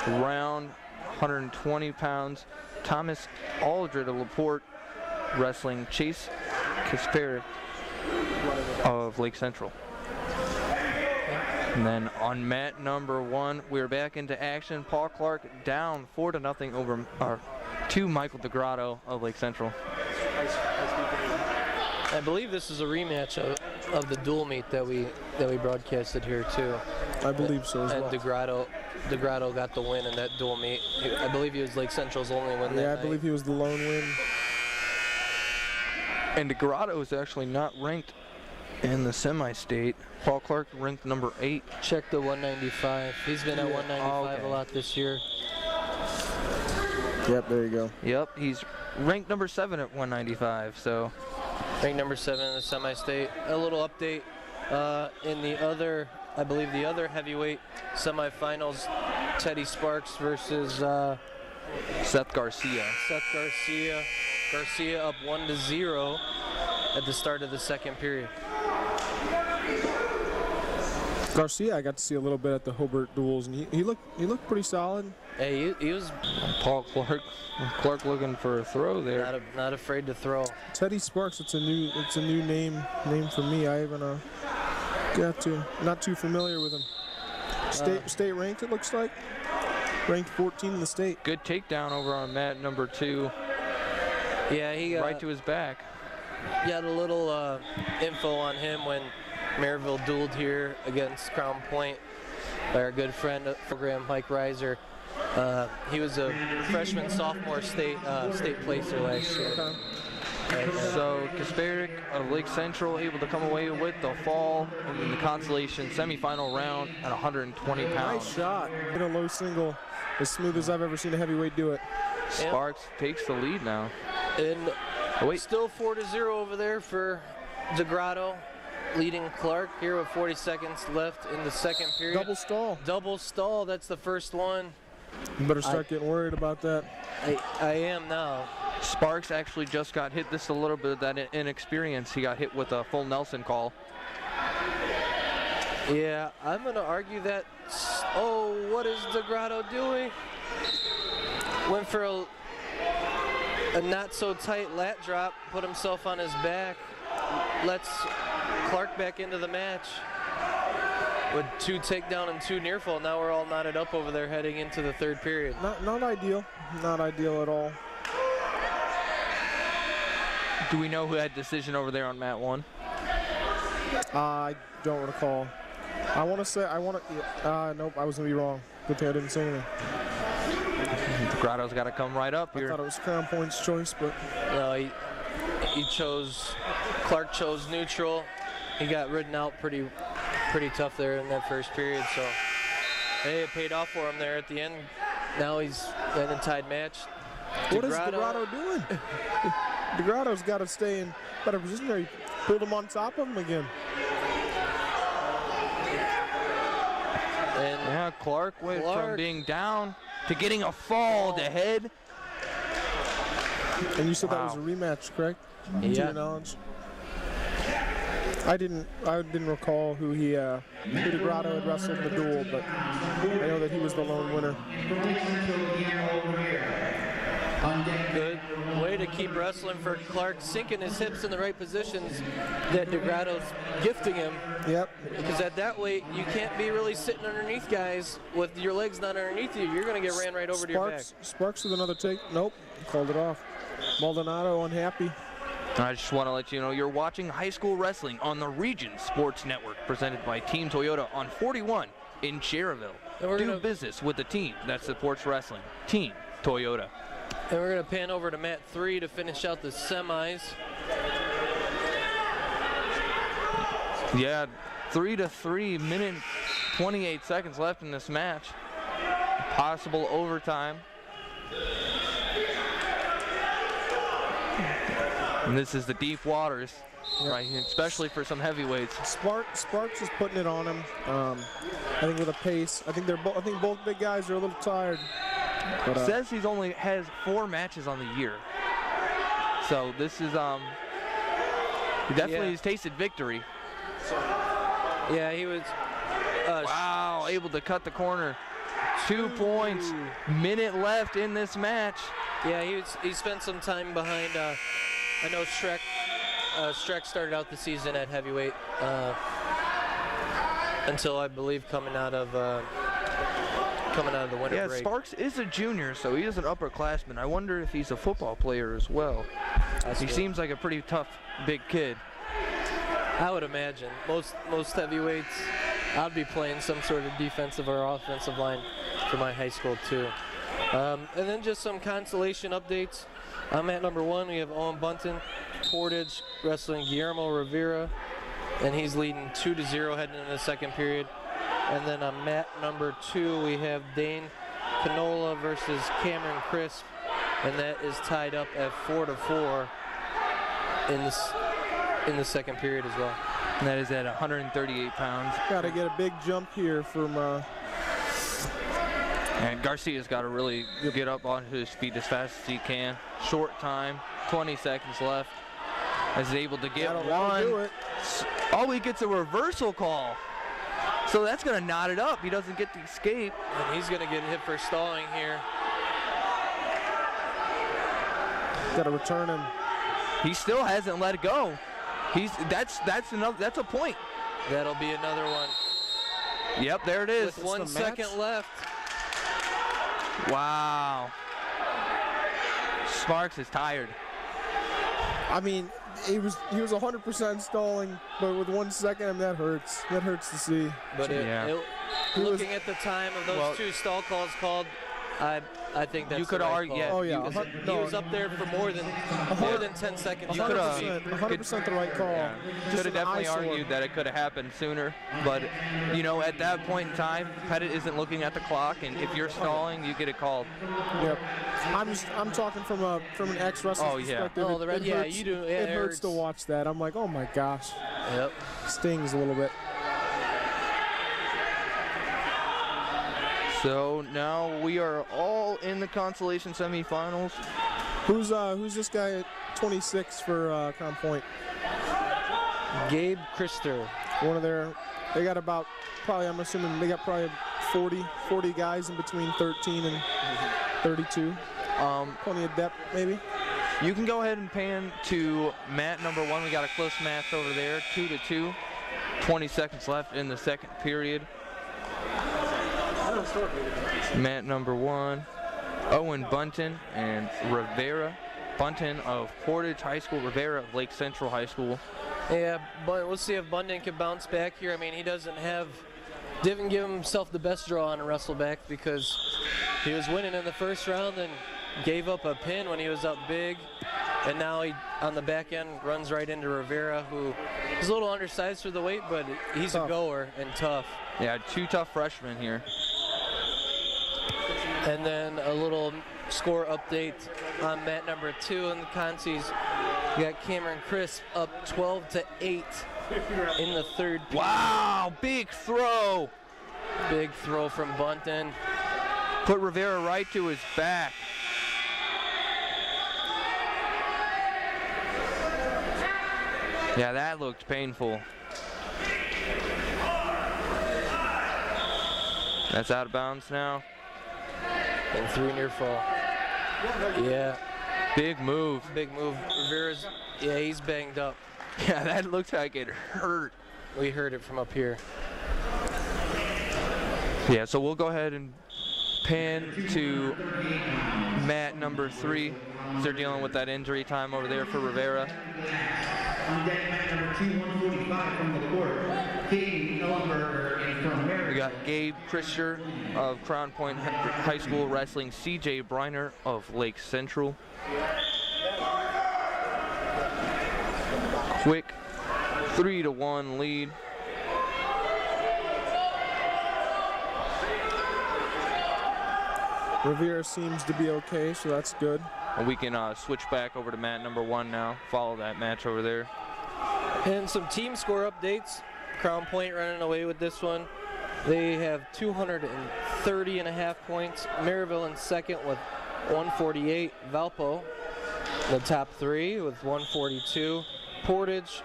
round, 120 pounds, Thomas Aldred of Laporte wrestling Chase Kasparek of Lake Central. And then on mat number 1, we're back into action. Paul Clark down 4-0 over to Michael DeGrotto of Lake Central. I believe this is a rematch of the dual meet that we broadcasted here too. I believe so as And well. DeGrotto got the win in that dual meet. I believe he was Lake Central's only win that Yeah, I night. believe he was the lone win. And DeGrotto is actually not ranked in the semi-state. Paul Clark ranked number 8. Check the 195. He's been at 195 okay. a lot this year. Yep, there you go. Yep, he's ranked number 7 at 195. So Ranked number 7 in the semi-state. A little update in the other, I believe the other heavyweight semifinals, Teddy Sparks versus Seth Garcia. Seth Garcia. Garcia up 1-0 at the start of the second period. Garcia, I got to see a little bit at the Hobart duels, and he looked pretty solid. Hey, he was Paul Clark looking for a throw there. not afraid to throw. Teddy Sparks, it's a new name for me. I haven't not too familiar with him. State ranked, it looks like. Ranked 14 in the state. Good takedown over on mat number 2. Yeah, he Right to his back. got a little info on him when Maryville dueled here against Crown Point by our good friend of the program, Mike Reiser. He was a freshman, sophomore state placer last year. So Kasparek of Lake Central able to come away with the fall in the consolation semifinal round at 120 pounds. Nice shot. In a low single, as smooth as I've ever seen a heavyweight do it. Sparks takes the lead now. And Oh, wait. still 4-0 over there for DeGrotto, leading Clark here with 40 seconds left in the second period. Double stall. Double stall, that's the first one. You better start getting worried about that. I am now. Sparks actually just got hit this a little bit of that inexperience. He got hit with a full Nelson call. Yeah, I'm going to argue that. Oh, what is DeGrotto doing? Went for a not so tight lat drop, put himself on his back, lets Clark back into the match with 2 takedown and 2 near fall. Now we're all knotted up over there heading into the third period. Not ideal. Not ideal at all. Do we know who had decision over there on mat 1? I don't recall. Nope, I was going to be wrong. Good thing I didn't say anything. DeGrotto's got to come right up I here. thought it was Crown Point's choice, but No, Clark chose neutral. He got ridden out pretty tough there in that first period, so hey, it paid off for him there at the end. Now he's in a tied match. what is DeGrotto doing? DeGrotto's got to stay in better position there. He pulled him on top of him again. And Yeah, Clark went from being down to getting a fall to head. And you said that was a rematch, correct? To Yeah. your knowledge. I didn't recall who DeGrotto had wrestled in the duel, but I know that he was the lone winner. good way to keep wrestling for Clark, sinking his hips in the right positions that DeGrotto's gifting him. Yep. Because at that weight, you can't be really sitting underneath guys with your legs not underneath you. You're going to get ran right over to your back. Sparks with another take. Nope. Called it off. Maldonado unhappy. I just want to let you know you're watching high school wrestling on the Region Sports Network, presented by Team Toyota on 41 in Maryville. And we're Do gonna- business with the team that supports wrestling. Team Toyota. And we're going to pan over to mat 3 to finish out the semis. Yeah, 3-3, minute 28 seconds left in this match. Possible overtime. And this is the deep waters, right here, especially for some heavyweights. Sparks is putting it on him. I think with a pace. I think both big guys are a little tired. But, Says he's only has 4 matches on the year. So this is he definitely has tasted victory. Yeah, he was. Wow, able to cut the corner. 2 points. Minute left in this match. Yeah, he spent some time behind. I know Streck started out the season at heavyweight until I believe coming out of the winter break. Sparks is a junior, so he is an upperclassman. I wonder if he's a football player as well. He seems like a pretty tough, big kid. I would imagine most heavyweights. I'd be playing some sort of defensive or offensive line for my high school too. And then just some consolation updates. I'm at number 1. We have Owen Bunton, Portage wrestling Guillermo Rivera, and he's leading 2-0 heading into the second period. And then on mat number 2, we have Dane Canola versus Cameron Crisp, and that is tied up at 4-4 in the second period as well. And that is at 138 pounds. Got to get a big jump here from. And Garcia's got to really get up on his feet as fast as he can. Short time, 20 seconds left. Is able to get one. Do it. Oh, he gets a reversal call. So that's going to knot it up. He doesn't get the escape. And he's going to get hit for stalling here. Got to return him. He still hasn't let it go. That's a point. That'll be another one. Yep, there it is. With 1 second left. Wow. Sparks is tired. I mean, he was 100% stalling, but with 1 second, that hurts. That hurts to see. But looking at the time of those 2 stall calls called, I think that's you could argue. Yeah. Oh yeah, he was up there for more than 10 seconds. You could 100% the right call. Yeah. Could have definitely argued that it could have happened sooner, but at that point in time, Pettit isn't looking at the clock, and if you're stalling, you get it called. Yep. I'm talking from an ex-wrestler's perspective. Oh, you do. Yeah, it hurts to watch that. I'm like, oh my gosh. Yep. Stings a little bit. So now we are all in the Consolation Semi-Finals. Who's this guy at 26 for Crown Point? Gabe Krister. One of they got about, I'm assuming they got probably 40 guys in between 13 and 32. Plenty of depth, maybe. You can go ahead and pan to mat number 1. We got a close match over there, 2-2. 20 seconds left in the second period. Mat number 1, Owen Bunton and Rivera. Bunton of Portage High School, Rivera of Lake Central High School. Yeah, but we'll see if Bunton can bounce back here. I mean, he didn't give himself the best draw on a wrestle back because he was winning in the first round and gave up a pin when he was up big. And now he, on the back end, runs right into Rivera, who is a little undersized for the weight, but he's a goer and tough. Yeah, 2 tough freshmen here. And then a little score update on mat number 2 in the consies. We got Cameron Crisp up 12-8 in the third period. Wow, big throw. Big throw from Bunton. Put Rivera right to his back. Yeah, that looked painful. That's out of bounds now. And 3 near fall. Yeah. Big move. Big move. Rivera's, he's banged up. Yeah, that looks like it hurt. We heard it from up here. Yeah, so we'll go ahead and pan to mat number 3. They're dealing with that injury time over there for Rivera. On deck, mat number 2, 145 from Laporte. Kaden, Ellenberger, and from Maryville. We got Gabe Krister of Crown Point High School wrestling CJ Briner of Lake Central. Quick 3-1 lead. Rivera seems to be okay, so that's good. And we can switch back over to mat number 1 now. Follow that match over there. And some team score updates. Crown Point running away with this one. They have 230.5 points. Maryville in second with 148. Valpo, the top 3 with 142. Portage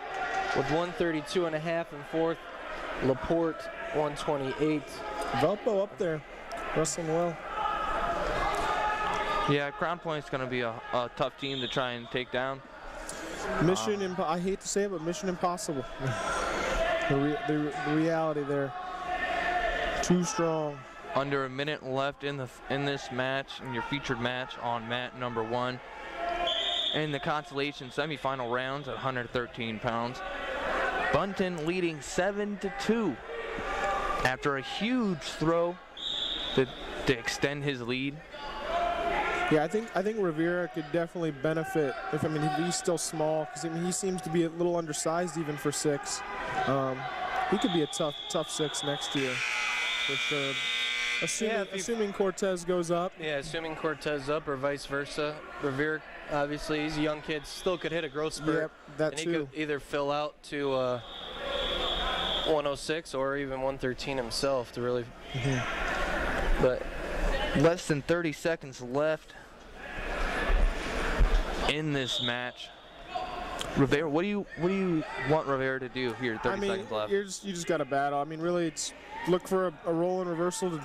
with 132.5 in fourth. Laporte 128. Valpo up there, wrestling well. Yeah, Crown Point's going to be a tough team to try and take down. I hate to say it, but mission impossible. the reality there. Too strong. Under a minute left in this match, in your featured match on mat number 1. In the Consolation Semi-Final rounds at 113 pounds. Bunton leading 7-2 after a huge throw to extend his lead. Yeah, I think Rivera could definitely benefit if he's still small, because he seems to be a little undersized even for 6. He could be a tough 6 next year for sure. Assuming Cortez goes up. Yeah, assuming Cortez up or vice versa. Rivera, obviously, he's a young kid, still could hit a growth spurt. Yep, that and too. He could either fill out to 106 or even 113 himself to really. But less than 30 seconds left in this match. Rivera, what do you want Rivera to do here? 30 seconds left. You just got to battle. Really, it's look for a roll and reversal to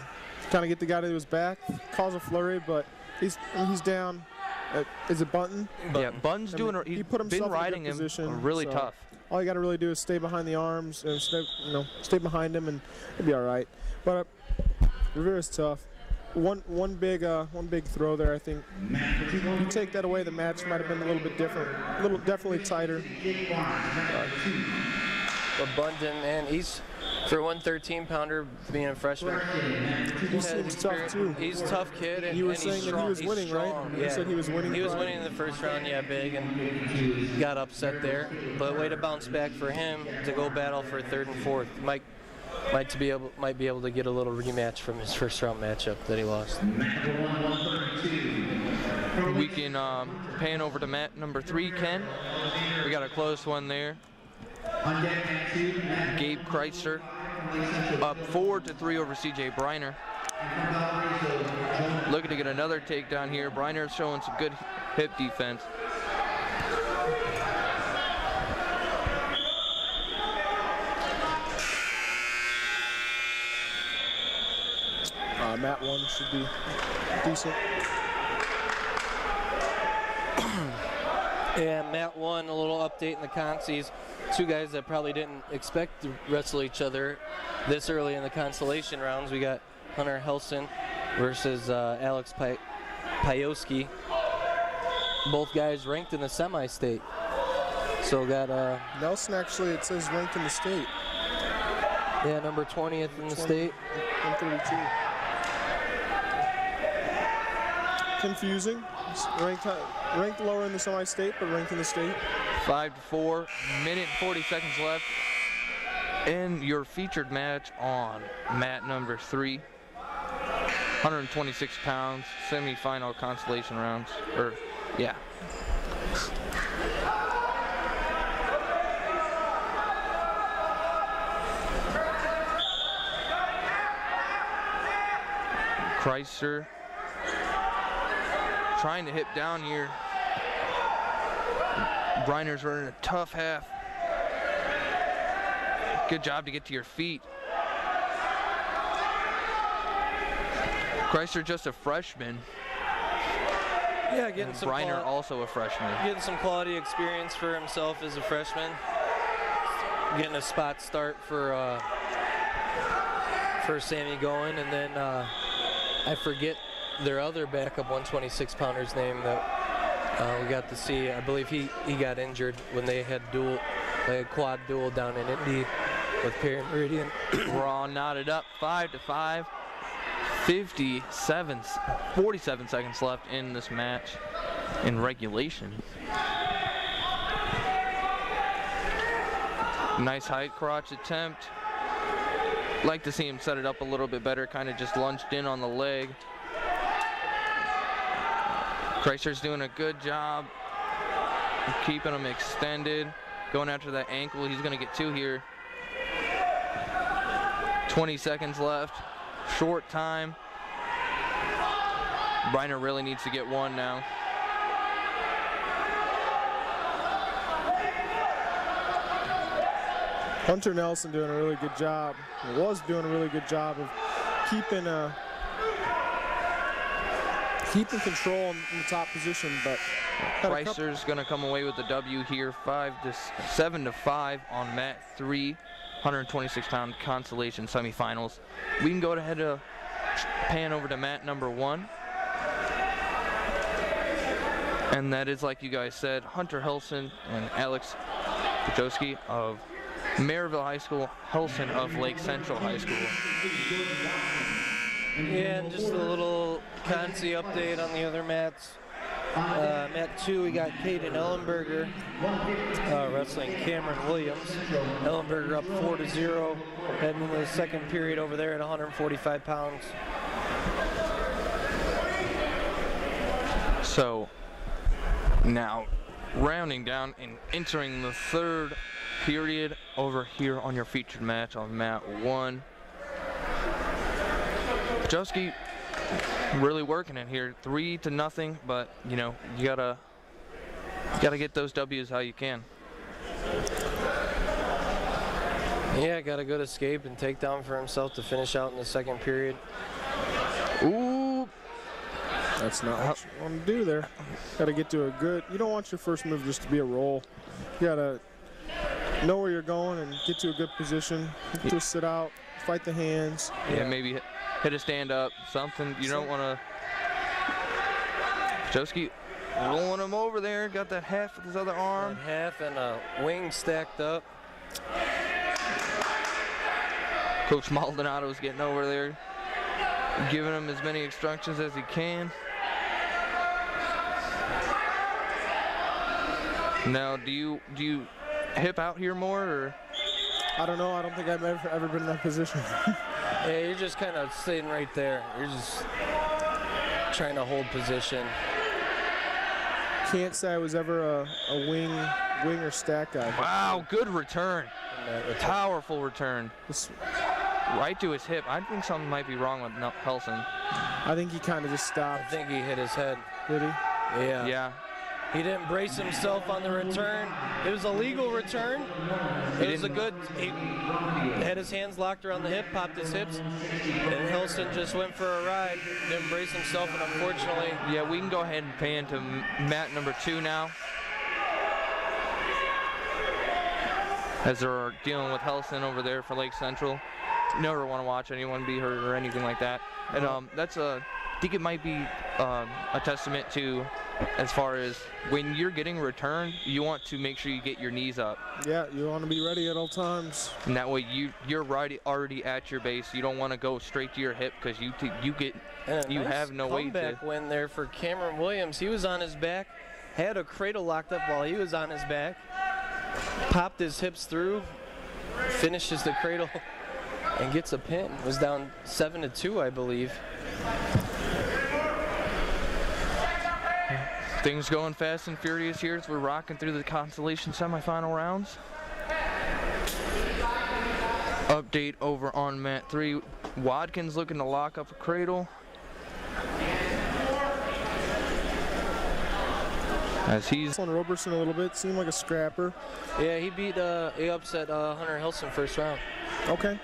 kind of get the guy to his back, cause a flurry, but he's down. Is it Bunton? Yeah, Bunton's he's put himself been riding in a good position, really so tough. All you got to really do is stay behind the arms and stay behind him, and it'll be all right. But Rivera's tough. One big throw there. I think you take that away, the match might have been a little bit different, definitely tighter. But Bunton, and he's for 113-pounder being a freshman. He seems tough too. He's a tough kid, and you were and saying he's that strong. he was winning, he's right? strong. You Yeah. said he was winning. He was winning in the first round, big, and got upset there. But way to bounce back for him to go battle for 3rd and 4th. Might be able to get a little rematch from his first round matchup that he lost. We can pan over to mat number 3, Ken. We got a close one there. Gabe Kreister up 4-3 over CJ Briner. Looking to get another takedown here. Briner's showing some good hip defense. Mat 1 should be decent. Yeah, Mat 1, a little update in the consies. 2 guys that probably didn't expect to wrestle each other this early in the consolation rounds. We got Hunter Helsin versus Alex Payoski. Both guys ranked in the semi-state. So got Nelson, actually, it says ranked in the state. Yeah, number 20th in the state. 132. Confusing. Ranked lower in the semi-state, but ranked in the state. 5-4, minute and 40 seconds left in your featured match on mat number 3. 126 pounds, semi-final consolation rounds. Kreister trying to hit down here. Briner's running a tough half. Good job to get to your feet. Kreister just a freshman. Yeah, getting some Briner also a freshman. Getting some quality experience for himself as a freshman. Getting a spot start for Sammy going, and then I forget their other backup 126-pounder's name that we got to see. I believe he got injured when they had quad duel down in Indy with Perry Meridian. We're all knotted up, 5-5. 47 seconds left in this match in regulation. Nice high crotch attempt. Like to see him set it up a little bit better, kind of just lunged in on the leg. Kreister's doing a good job of keeping him extended. Going after that ankle, he's gonna get 2 here. 20 seconds left, short time. Briner really needs to get 1 now. Hunter Nelson doing a really good job. Was doing a really good job of keeping control in the top position, but Reisner's going to come away with the W here, 7-5 on mat 3, 126-pound Consolation Semi-Finals. We can go ahead to pan over to mat number 1. And that is, like you guys said, Hunter Helsin and Alex Payoski of Maryville High School, Helsin of Lake Central High School. Yeah, and just a little Ponce update on the other mats. Mat 2, we got Kaden Ellenberger wrestling Cameron Williams. Ellenberger up 4-0, heading into the second period over there at 145 pounds. So now rounding down and entering the third period over here on your featured match on mat 1. Payoski really working it here, 3-0, but you know, you gotta get those W's how you can. Yeah, got a good escape and takedown for himself to finish out in the second period. Ooh, that's not what you want to do there. Got to get to a good, you don't want your first move just to be a roll. You got to know where you're going and get to a good position, twist it out, fight the hands. Yeah, maybe hit a stand up, something. You don't want to. Payoski rolling him over there, got that half with his other arm. That half and a wing stacked up. Coach Maldonado's getting over there, giving him as many instructions as he can. Now, do you hip out here more, or? I don't know. I don't think I've ever been in that position. Yeah, you're just kind of sitting right there. You're just trying to hold position. Can't say I was ever a wing or stack guy. Wow, good return. Powerful return. Right to his hip. I think something might be wrong with Helsin. I think he kind of just stopped. I think he hit his head. Did he? Yeah. Yeah. He didn't brace himself on the return. It was a legal return. It was a good, he had his hands locked around the hip, popped his hips, and Helsin just went for a ride. Didn't brace himself, and unfortunately. Yeah, we can go ahead and pan to mat number 2 now. As they're dealing with Helsin over there for Lake Central. Never want to watch anyone be hurt or anything like that. And I think it might be a testament to, as far as when you're getting a return, you want to make sure you get your knees up. Yeah, you want to be ready at all times. And that way you're already at your base. You don't want to go straight to your hip because you have no weight. Comeback win there for Cameron Williams. He was on his back, had a cradle locked up while he was on his back, popped his hips through, finishes the cradle, and gets a pin. Was down 7-2, I believe. Things going fast and furious here as we're rocking through the Consolation Semi-Final rounds. Update over on mat 3. Watkins looking to lock up a cradle. As he's on Roberson a little bit, seemed like a scrapper. Yeah, he upset Hunter Helsin first round. Okay.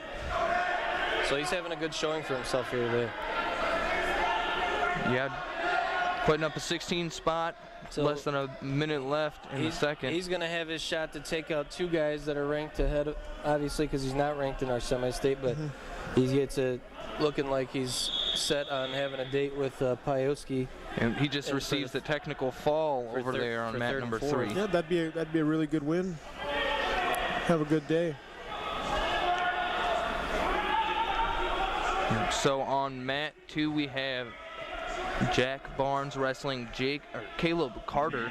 So he's having a good showing for himself here today. Yeah, putting up a 16 spot, so less than a minute left in the second. He's going to have his shot to take out 2 guys that are ranked ahead, obviously, because he's not ranked in our semi-state, but he gets it looking like he's set on having a date with Payoski. And he just receives the technical fall over there on mat number 3. Yeah, that'd be a really good win. Have a good day. So on mat 2 we have Jack Barnes wrestling Caleb Carter.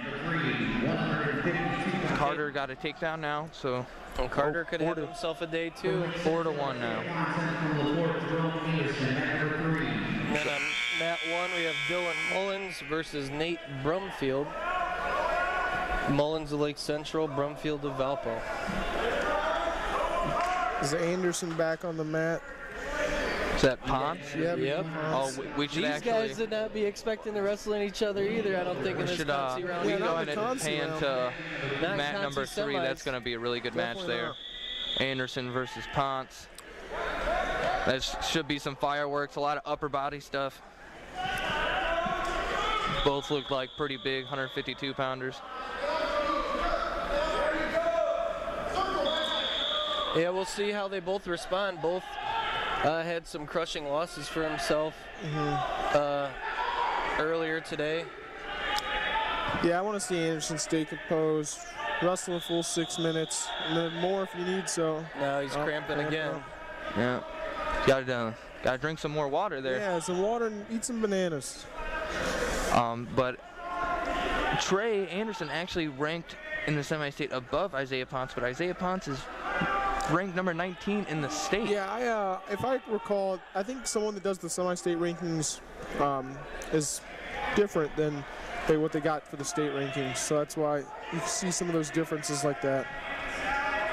Carter got a takedown now, so and Carter could have himself a day too. 4-1 now. And then on mat 1 we have Dylan Mullins versus Nate Brumfield. Mullins of Lake Central, Brumfield of Valpo. Is Anderson back on the mat? Is that Ponce? Yep. Oh, we should These guys did not be expecting to wrestle each other either, I don't think, in this Consi round. We can go ahead and pan to mat number 3. That's going to be a really good match there. Anderson versus Ponce. That should be some fireworks, a lot of upper body stuff. Both look like pretty big 152-pounders. Yeah, we'll see how they both respond. Both had some crushing losses for himself earlier today. Yeah, I want to see Anderson stay composed, wrestle a full 6 minutes, and then more if you need so. Now he's cramping again. Yeah, gotta drink some more water there. Yeah, some water and eat some bananas. But Trey Anderson actually ranked in the semi-state above Isaiah Ponce, but Isaiah Ponce is ranked number 19 in the state. Yeah, if I recall, I think someone that does the semi-state rankings is different than what they got for the state rankings. So that's why you see some of those differences like that.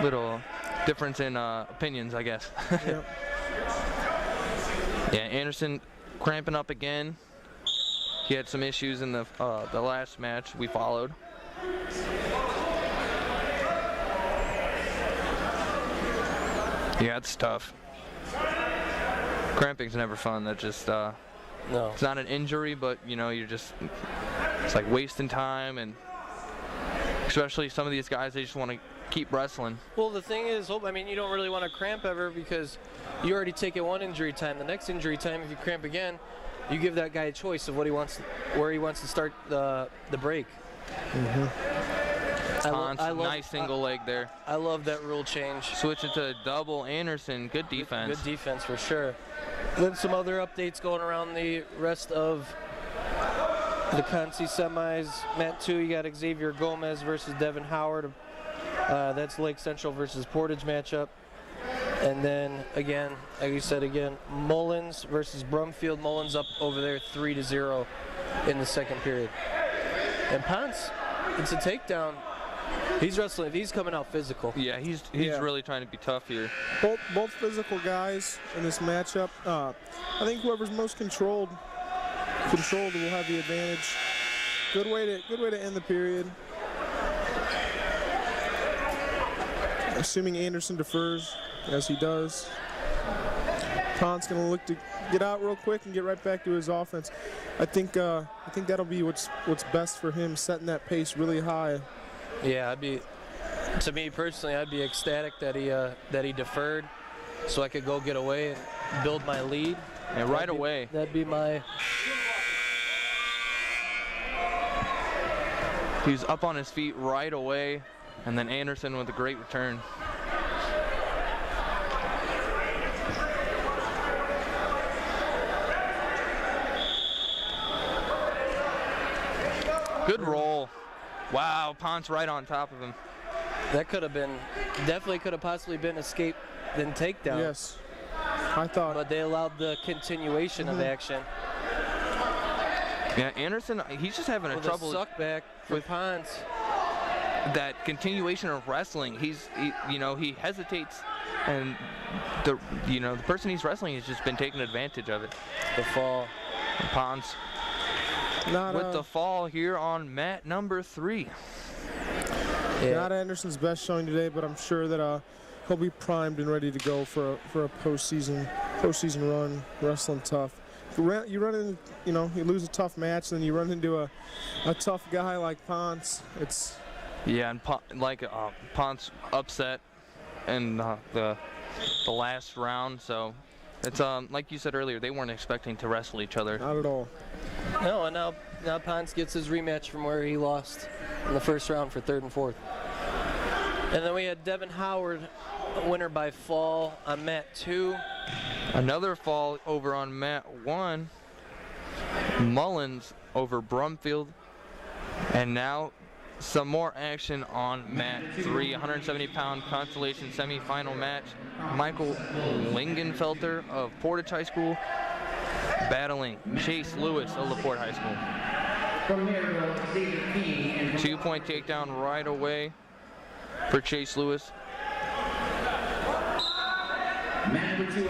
Little difference in opinions, I guess. Yep. Yeah, Anderson cramping up again. He had some issues in the last match we followed. Yeah, it's tough. Cramping's never fun. That just No. It's not an injury, but you know, it's like wasting time, and especially some of these guys, they just want to keep wrestling. Well, the thing is, I mean, you don't really want to cramp ever because you already taken one injury time. The next injury time, if you cramp again, you give that guy a choice of where he wants to start the break. Nice single leg there. I love that rule change. Switch it to double Anderson. Good defense. Good defense for sure. Then some other updates going around the rest of the Consi semis. Mat 2, you got Xavier Gomez versus Devin Howard. That's Lake Central versus Portage matchup. And then again, like you said again, Mullins versus Brumfield. Mullins up over there 3-0 in the second period. And Ponce, it's a takedown. He's wrestling. He's coming out physical. Yeah, he's really trying to be tough here. Both physical guys in this matchup. I think whoever's most controlled will have the advantage. Good way to end the period. Assuming Anderson defers, as he does. Ponce gonna look to get out real quick and get right back to his offense. I think that'll be what's best for him, setting that pace really high. Yeah, to me personally, I'd be ecstatic that he deferred, so I could go get away and build my lead. And right away. That'd be my. He was up on his feet right away, and then Anderson with a great return. Good roll. Wow, Ponce right on top of him. That definitely could have possibly been escape then takedown. Yes, I thought. But they allowed the continuation of action. Yeah, Anderson, he's just having trouble. Suck back with Ponce. That continuation of wrestling, he hesitates, and the person he's wrestling has just been taking advantage of it. The fall. Ponce with the fall here on mat number 3. Yeah. Not Anderson's best showing today, but I'm sure that he'll be primed and ready to go for a postseason run, wrestling tough. You run in, you lose a tough match, and then you run into a tough guy like Ponce. It's and Ponce upset in the last round, so it's like you said earlier, they weren't expecting to wrestle each other. Not at all. No, and now Ponce gets his rematch from where he lost in the first round for 3rd and 4th. And then we had Devin Howard, winner by fall on mat 2. Another fall over on mat 1. Mullins over Brumfield. And now some more action on mat 3, 170-pound Consolation Semi-Final match. Michael Lingenfelter of Portage High School battling Chase Lewis of Laporte High School. 2-point takedown right away for Chase Lewis.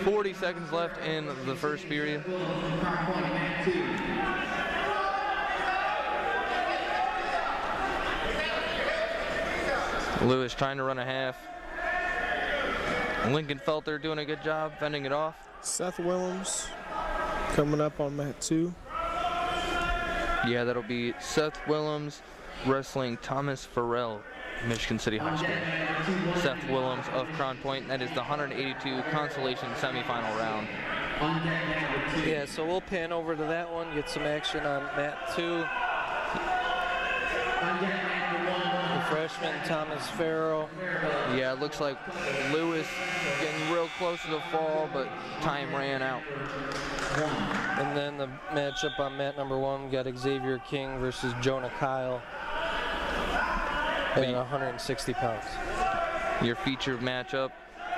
40 seconds left in the first period. Lewis trying to run a half. Lincoln Felter doing a good job fending it off. Seth Willems coming up on mat 2. Yeah, that'll be Seth Willems wrestling Thomas Farrell, Michigan City High School. Seth Willems of Crown Point. That is the 182 Consolation Semi-Final round. Yeah, so we'll pan over to that one, get some action on mat 2. The freshman, Thomas Farrell. Yeah, it looks like Lewis getting real close to the fall, but time ran out. And then the matchup on mat number 1, we got Xavier King versus Jonah Kyle at 160 pounds. Your featured matchup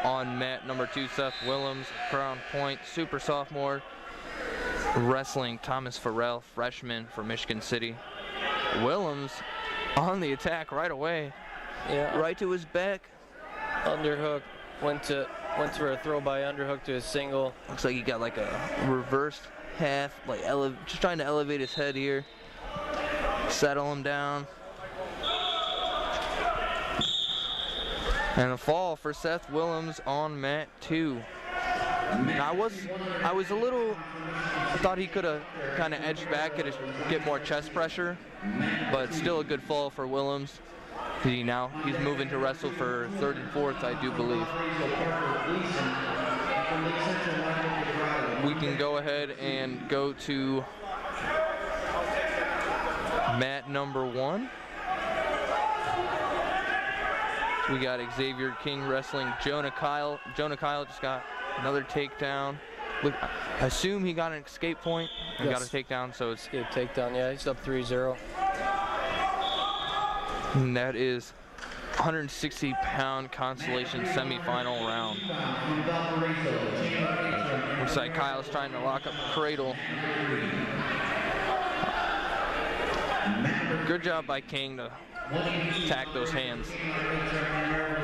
on mat number 2, Seth Willems, Crown Point, super sophomore, wrestling Thomas Farrell, freshman for Michigan City. Willems on the attack right away. Yeah, right to his back. Underhook, went for a throw by underhook to his single. Looks like he got like a reversed half, like just trying to elevate his head here, settle him down. And a fall for Seth Willems on mat 2. Now I thought he could have kind of edged back, get more chest pressure, but still a good fall for Willems. He's moving to wrestle for 3rd and 4th, I do believe. We can go ahead and go to mat number 1. We got Xavier King wrestling Jonah Kyle. Jonah Kyle just got another takedown. Look, I assume he got an escape point. He got a takedown, so it's escape takedown. Yeah, he's up 3-0. And that is 160-pound Consolation Semi-Final round. Looks like Kyle's trying to lock up the cradle. Good job by King to attack those hands.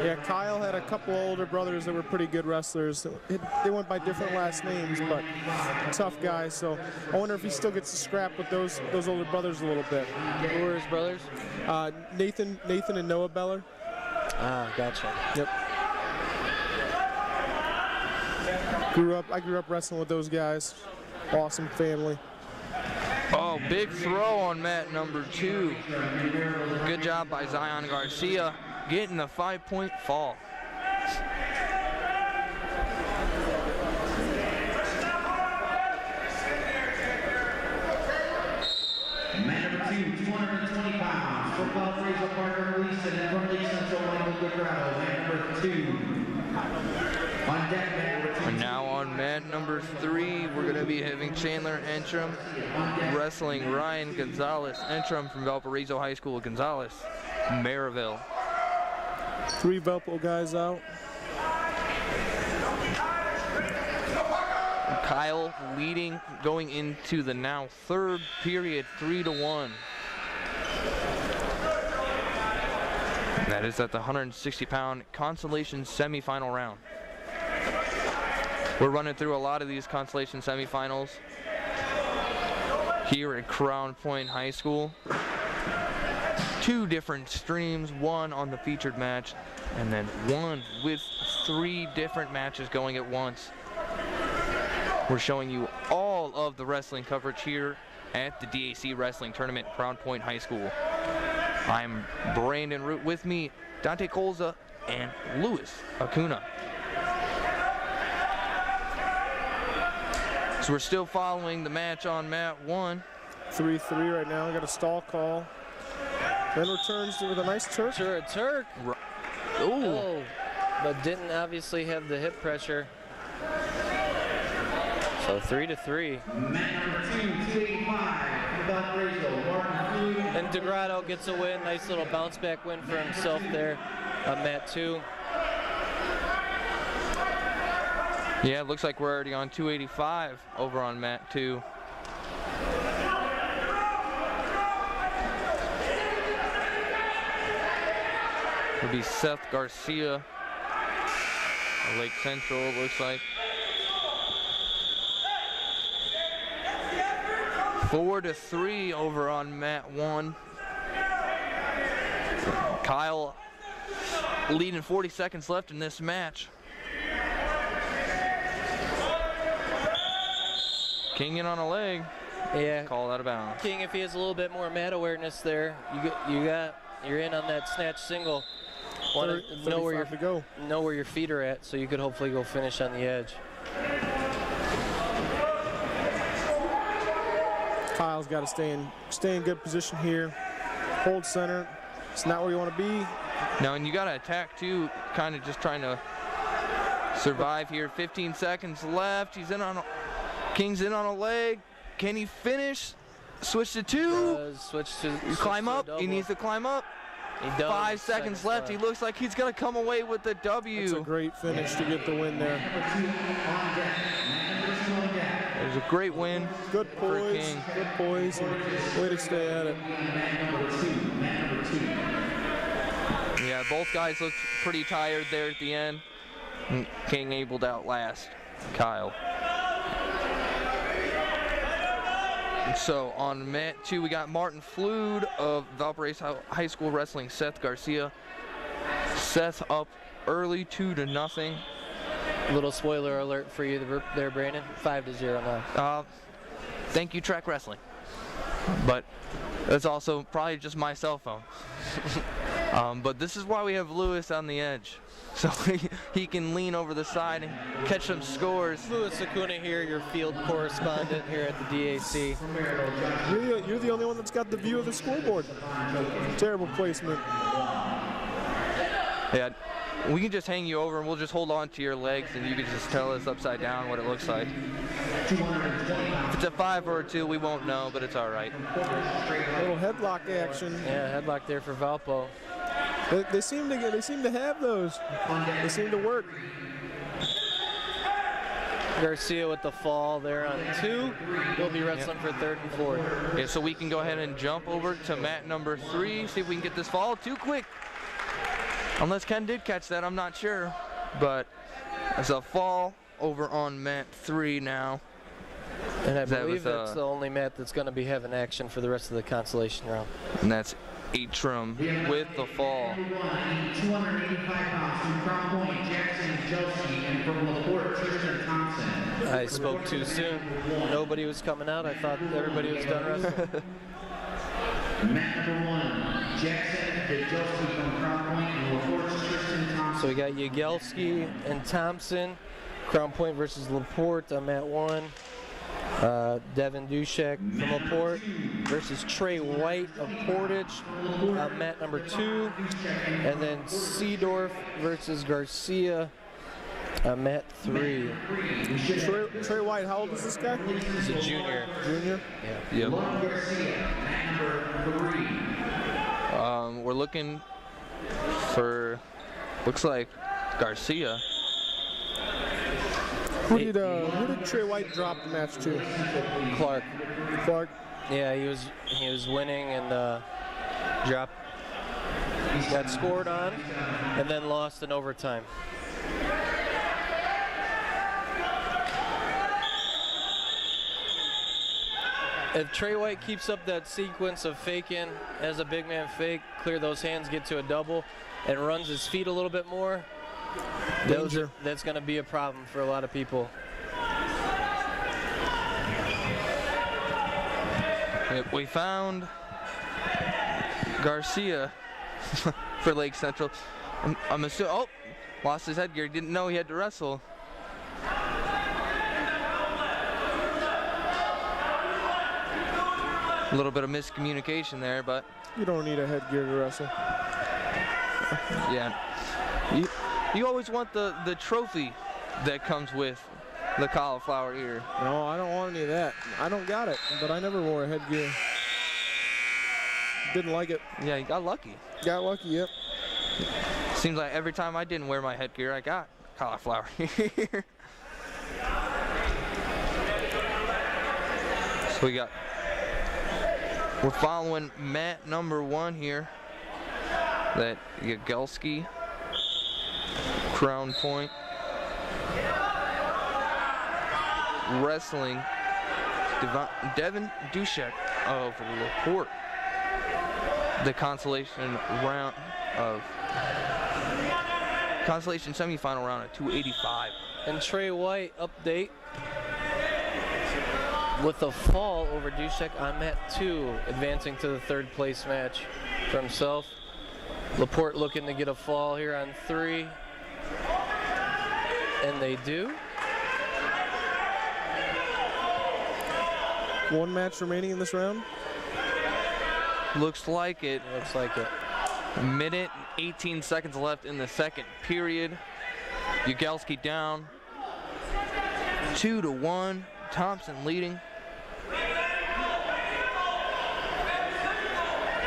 Yeah, Kyle had a couple older brothers that were pretty good wrestlers. They went by different last names, but tough guys. So I wonder if he still gets to scrap with those older brothers a little bit. Who are his brothers? Nathan and Noah Beller. Ah, gotcha. Yep. I grew up wrestling with those guys. Awesome family. Oh, big throw on mat number 2. Good job by Zion Garcia getting a 5-point fall. Mat number 2, 220 pounds. Football Fraser partner Gleeson and from Lake Central Michael Guerrero. Mat number 2. On deck, mat number 2. And now on mat number 3, we're going to be having Chandler Entrum wrestling Ryan Gonzalez. Entrum from Valparaiso High School. Gonzalez, Maryville. 3 Valpo guys out. Kyle leading going into the now 3rd period, 3-1. That is at the 160-pound Consolation Semi-Final round. We're running through a lot of these Consolation Semi-Finals here at Crown Point High School. 2 different streams, one on the featured match, and then one with 3 different matches going at once. We're showing you all of the wrestling coverage here at the DAC Wrestling Tournament at Crown Point High School. I'm Brandon Root, with me, Dante Colza and Luis Acuna. So we're still following the match on mat 1. 3-3 right now. Got a stall call. Then returns with a nice Turk. Sure, a Turk. Ooh. Oh, but didn't obviously have the hip pressure. So 3-3. Mat number 2, 285. Valparaiso. And DeGrado gets a win. Nice little bounce back win for himself there on mat 2. Yeah, it looks like we're already on 285 over on mat 2. It'll be Seth Garcia, Lake Central, it looks like. 4-3 over on mat 1. Kyle leading 40 seconds left in this match. King in on a leg. Yeah. Call out of bounds. King, if he has a little bit more mat awareness there, you're in on that snatch single. Want to know where your feet are at, so you could hopefully go finish on the edge. Kyle's got to stay in good position here. Hold center. It's not where you want to be. Now, and you got to attack too, kind of just trying to survive here. 15 seconds left. King's in on a leg. Can he finish? Switch to 2. Climb up. He needs to climb up. He does. 5 seconds left. He looks like he's going to come away with the W. It's a great finish to get the win there. There's a great win. Good poise. Good poise. Way to stay at it. Yeah, both guys looked pretty tired there at the end. King able to outlast Kyle. So on mat 2, we got Martin Flood of Valparaiso High School Wrestling, Seth Garcia. Seth up early, 2-0. Little spoiler alert for you there, Brandon. 5-0 now. Thank you, Track Wrestling. But that's also probably just my cell phone. But this is why we have Lewis on the edge. So he can lean over the side and catch some scores. Lewis Acuna here, your field correspondent here at the DAC. You're the only one that's got the view of the scoreboard. Terrible placement. Yeah, we can just hang you over and we'll just hold on to your legs and you can just tell us upside down what it looks like. If it's a 5 or a 2, we won't know, but it's all right. Little headlock action. Yeah, headlock there for Valpo. They seem to have those. They seem to work. Garcia with the fall there on 2. He'll be wrestling for 3rd and 4th. Yeah, so we can go ahead and jump over to mat number 3, see if we can get this fall. Too quick. Unless Ken did catch that, I'm not sure. But it's a fall over on mat 3 now. And I believe that's the only mat that's going to be having action for the rest of the consolation round. And that's Atrium with the fall. 285 pounds from Crown Point, Jackson Josie, and from Laporte, Tristan Thompson. I spoke too soon. Nobody was coming out. I thought everybody was done wrestling. Mat number 1, Jackson Josie from Crown Point, and Laporte, Tristan Thompson. So we got Yagelski and Thompson. Crown Point versus Laporte on mat 1. Devin Dusek from Laporte versus Trey White of Portage on mat number 2. And then Seedorf versus Garcia on mat 3. Trey White, how old is this guy? He's a junior. Junior? Yeah. Yep. We're looking for, looks like Garcia. Who did Trey White drop the match to? Clark. Yeah, he was winning and got scored on and then lost in overtime. If Trey White keeps up that sequence of faking as a big man fake, clear those hands, get to a double, and runs his feet a little bit more, that's going to be a problem for a lot of people. Yep, we found Garcia for Lake Central. I'm assuming, lost his headgear. Didn't know he had to wrestle. A little bit of miscommunication there, but you don't need a headgear to wrestle. Yeah. You always want the trophy that comes with the cauliflower ear. No, I don't want any of that. I don't got it, but I never wore a headgear. Didn't like it. Yeah, you got lucky. Got lucky, yep. Seems like every time I didn't wear my headgear, I got cauliflower ear. So we're following mat number 1 here. That Yagelski, Crown Point, wrestling Devin Dusek of Laporte. The consolation round of consolation semi-final round at 285. And Trey White update. with a fall over Dusek on mat 2, advancing to the 3rd place match for himself. Laporte looking to get a fall here on 3. And they do. 1 match remaining in this round. Looks like it. Looks like it. A minute and 18 seconds left in the 2nd period. Ugelski down 2-1. Thompson leading.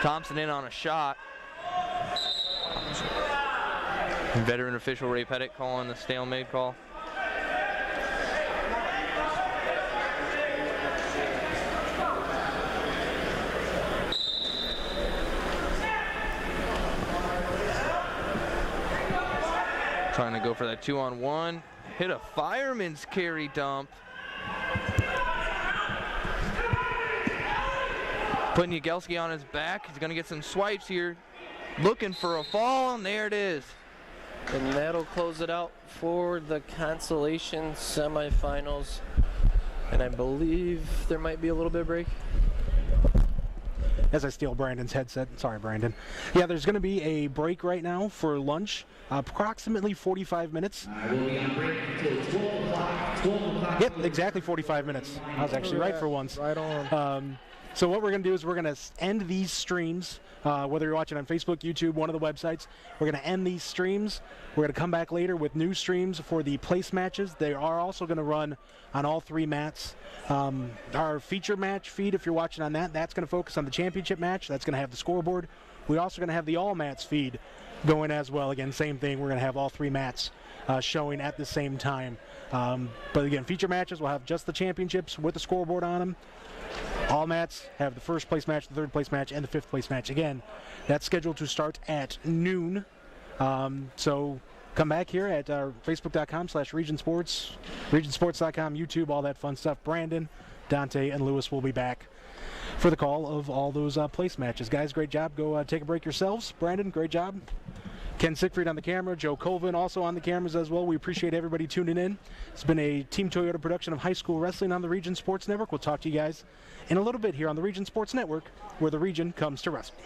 Thompson in on a shot. Veteran official Ray Pettit calling the stalemate call. Trying to go for that 2-on-1. Hit a fireman's carry dump. Putting Ugelski on his back. He's going to get some swipes here. Looking for a fall, and there it is. And that'll close it out for the Consolation Semi-Finals. And I believe there might be a little bit of break. As I steal Brandon's headset. Sorry, Brandon. Yeah, there's going to be a break right now for lunch, approximately 45 minutes. We'll be on break until 12 o'clock. 12 o'clock. Yep, exactly 45 minutes. I was actually right for once. Right on. So what we're going to do is we're going to end these streams, whether you're watching on Facebook, YouTube, one of the websites. We're going to end these streams. We're going to come back later with new streams for the place matches. They are also going to run on all 3 mats. Our feature match feed, if you're watching on that, that's going to focus on the championship match. That's going to have the scoreboard. We're also going to have the all mats feed going as well. Again, same thing. We're going to have all 3 mats showing at the same time. But again, feature matches will have just the championships with the scoreboard on them. All mats have the 1st place match, the 3rd place match, and the 5th place match. Again, that's scheduled to start at noon. So come back here at facebook.com/regionsports, regionsports.com, YouTube, all that fun stuff. Brandon, Dante, and Lewis will be back for the call of all those place matches. Guys, great job. Go take a break yourselves. Brandon, great job. Ken Siegfried on the camera, Joe Colvin also on the cameras as well. We appreciate everybody tuning in. It's been a Team Toyota production of high school wrestling on the Region Sports Network. We'll talk to you guys in a little bit here on the Region Sports Network, where the region comes to wrestle.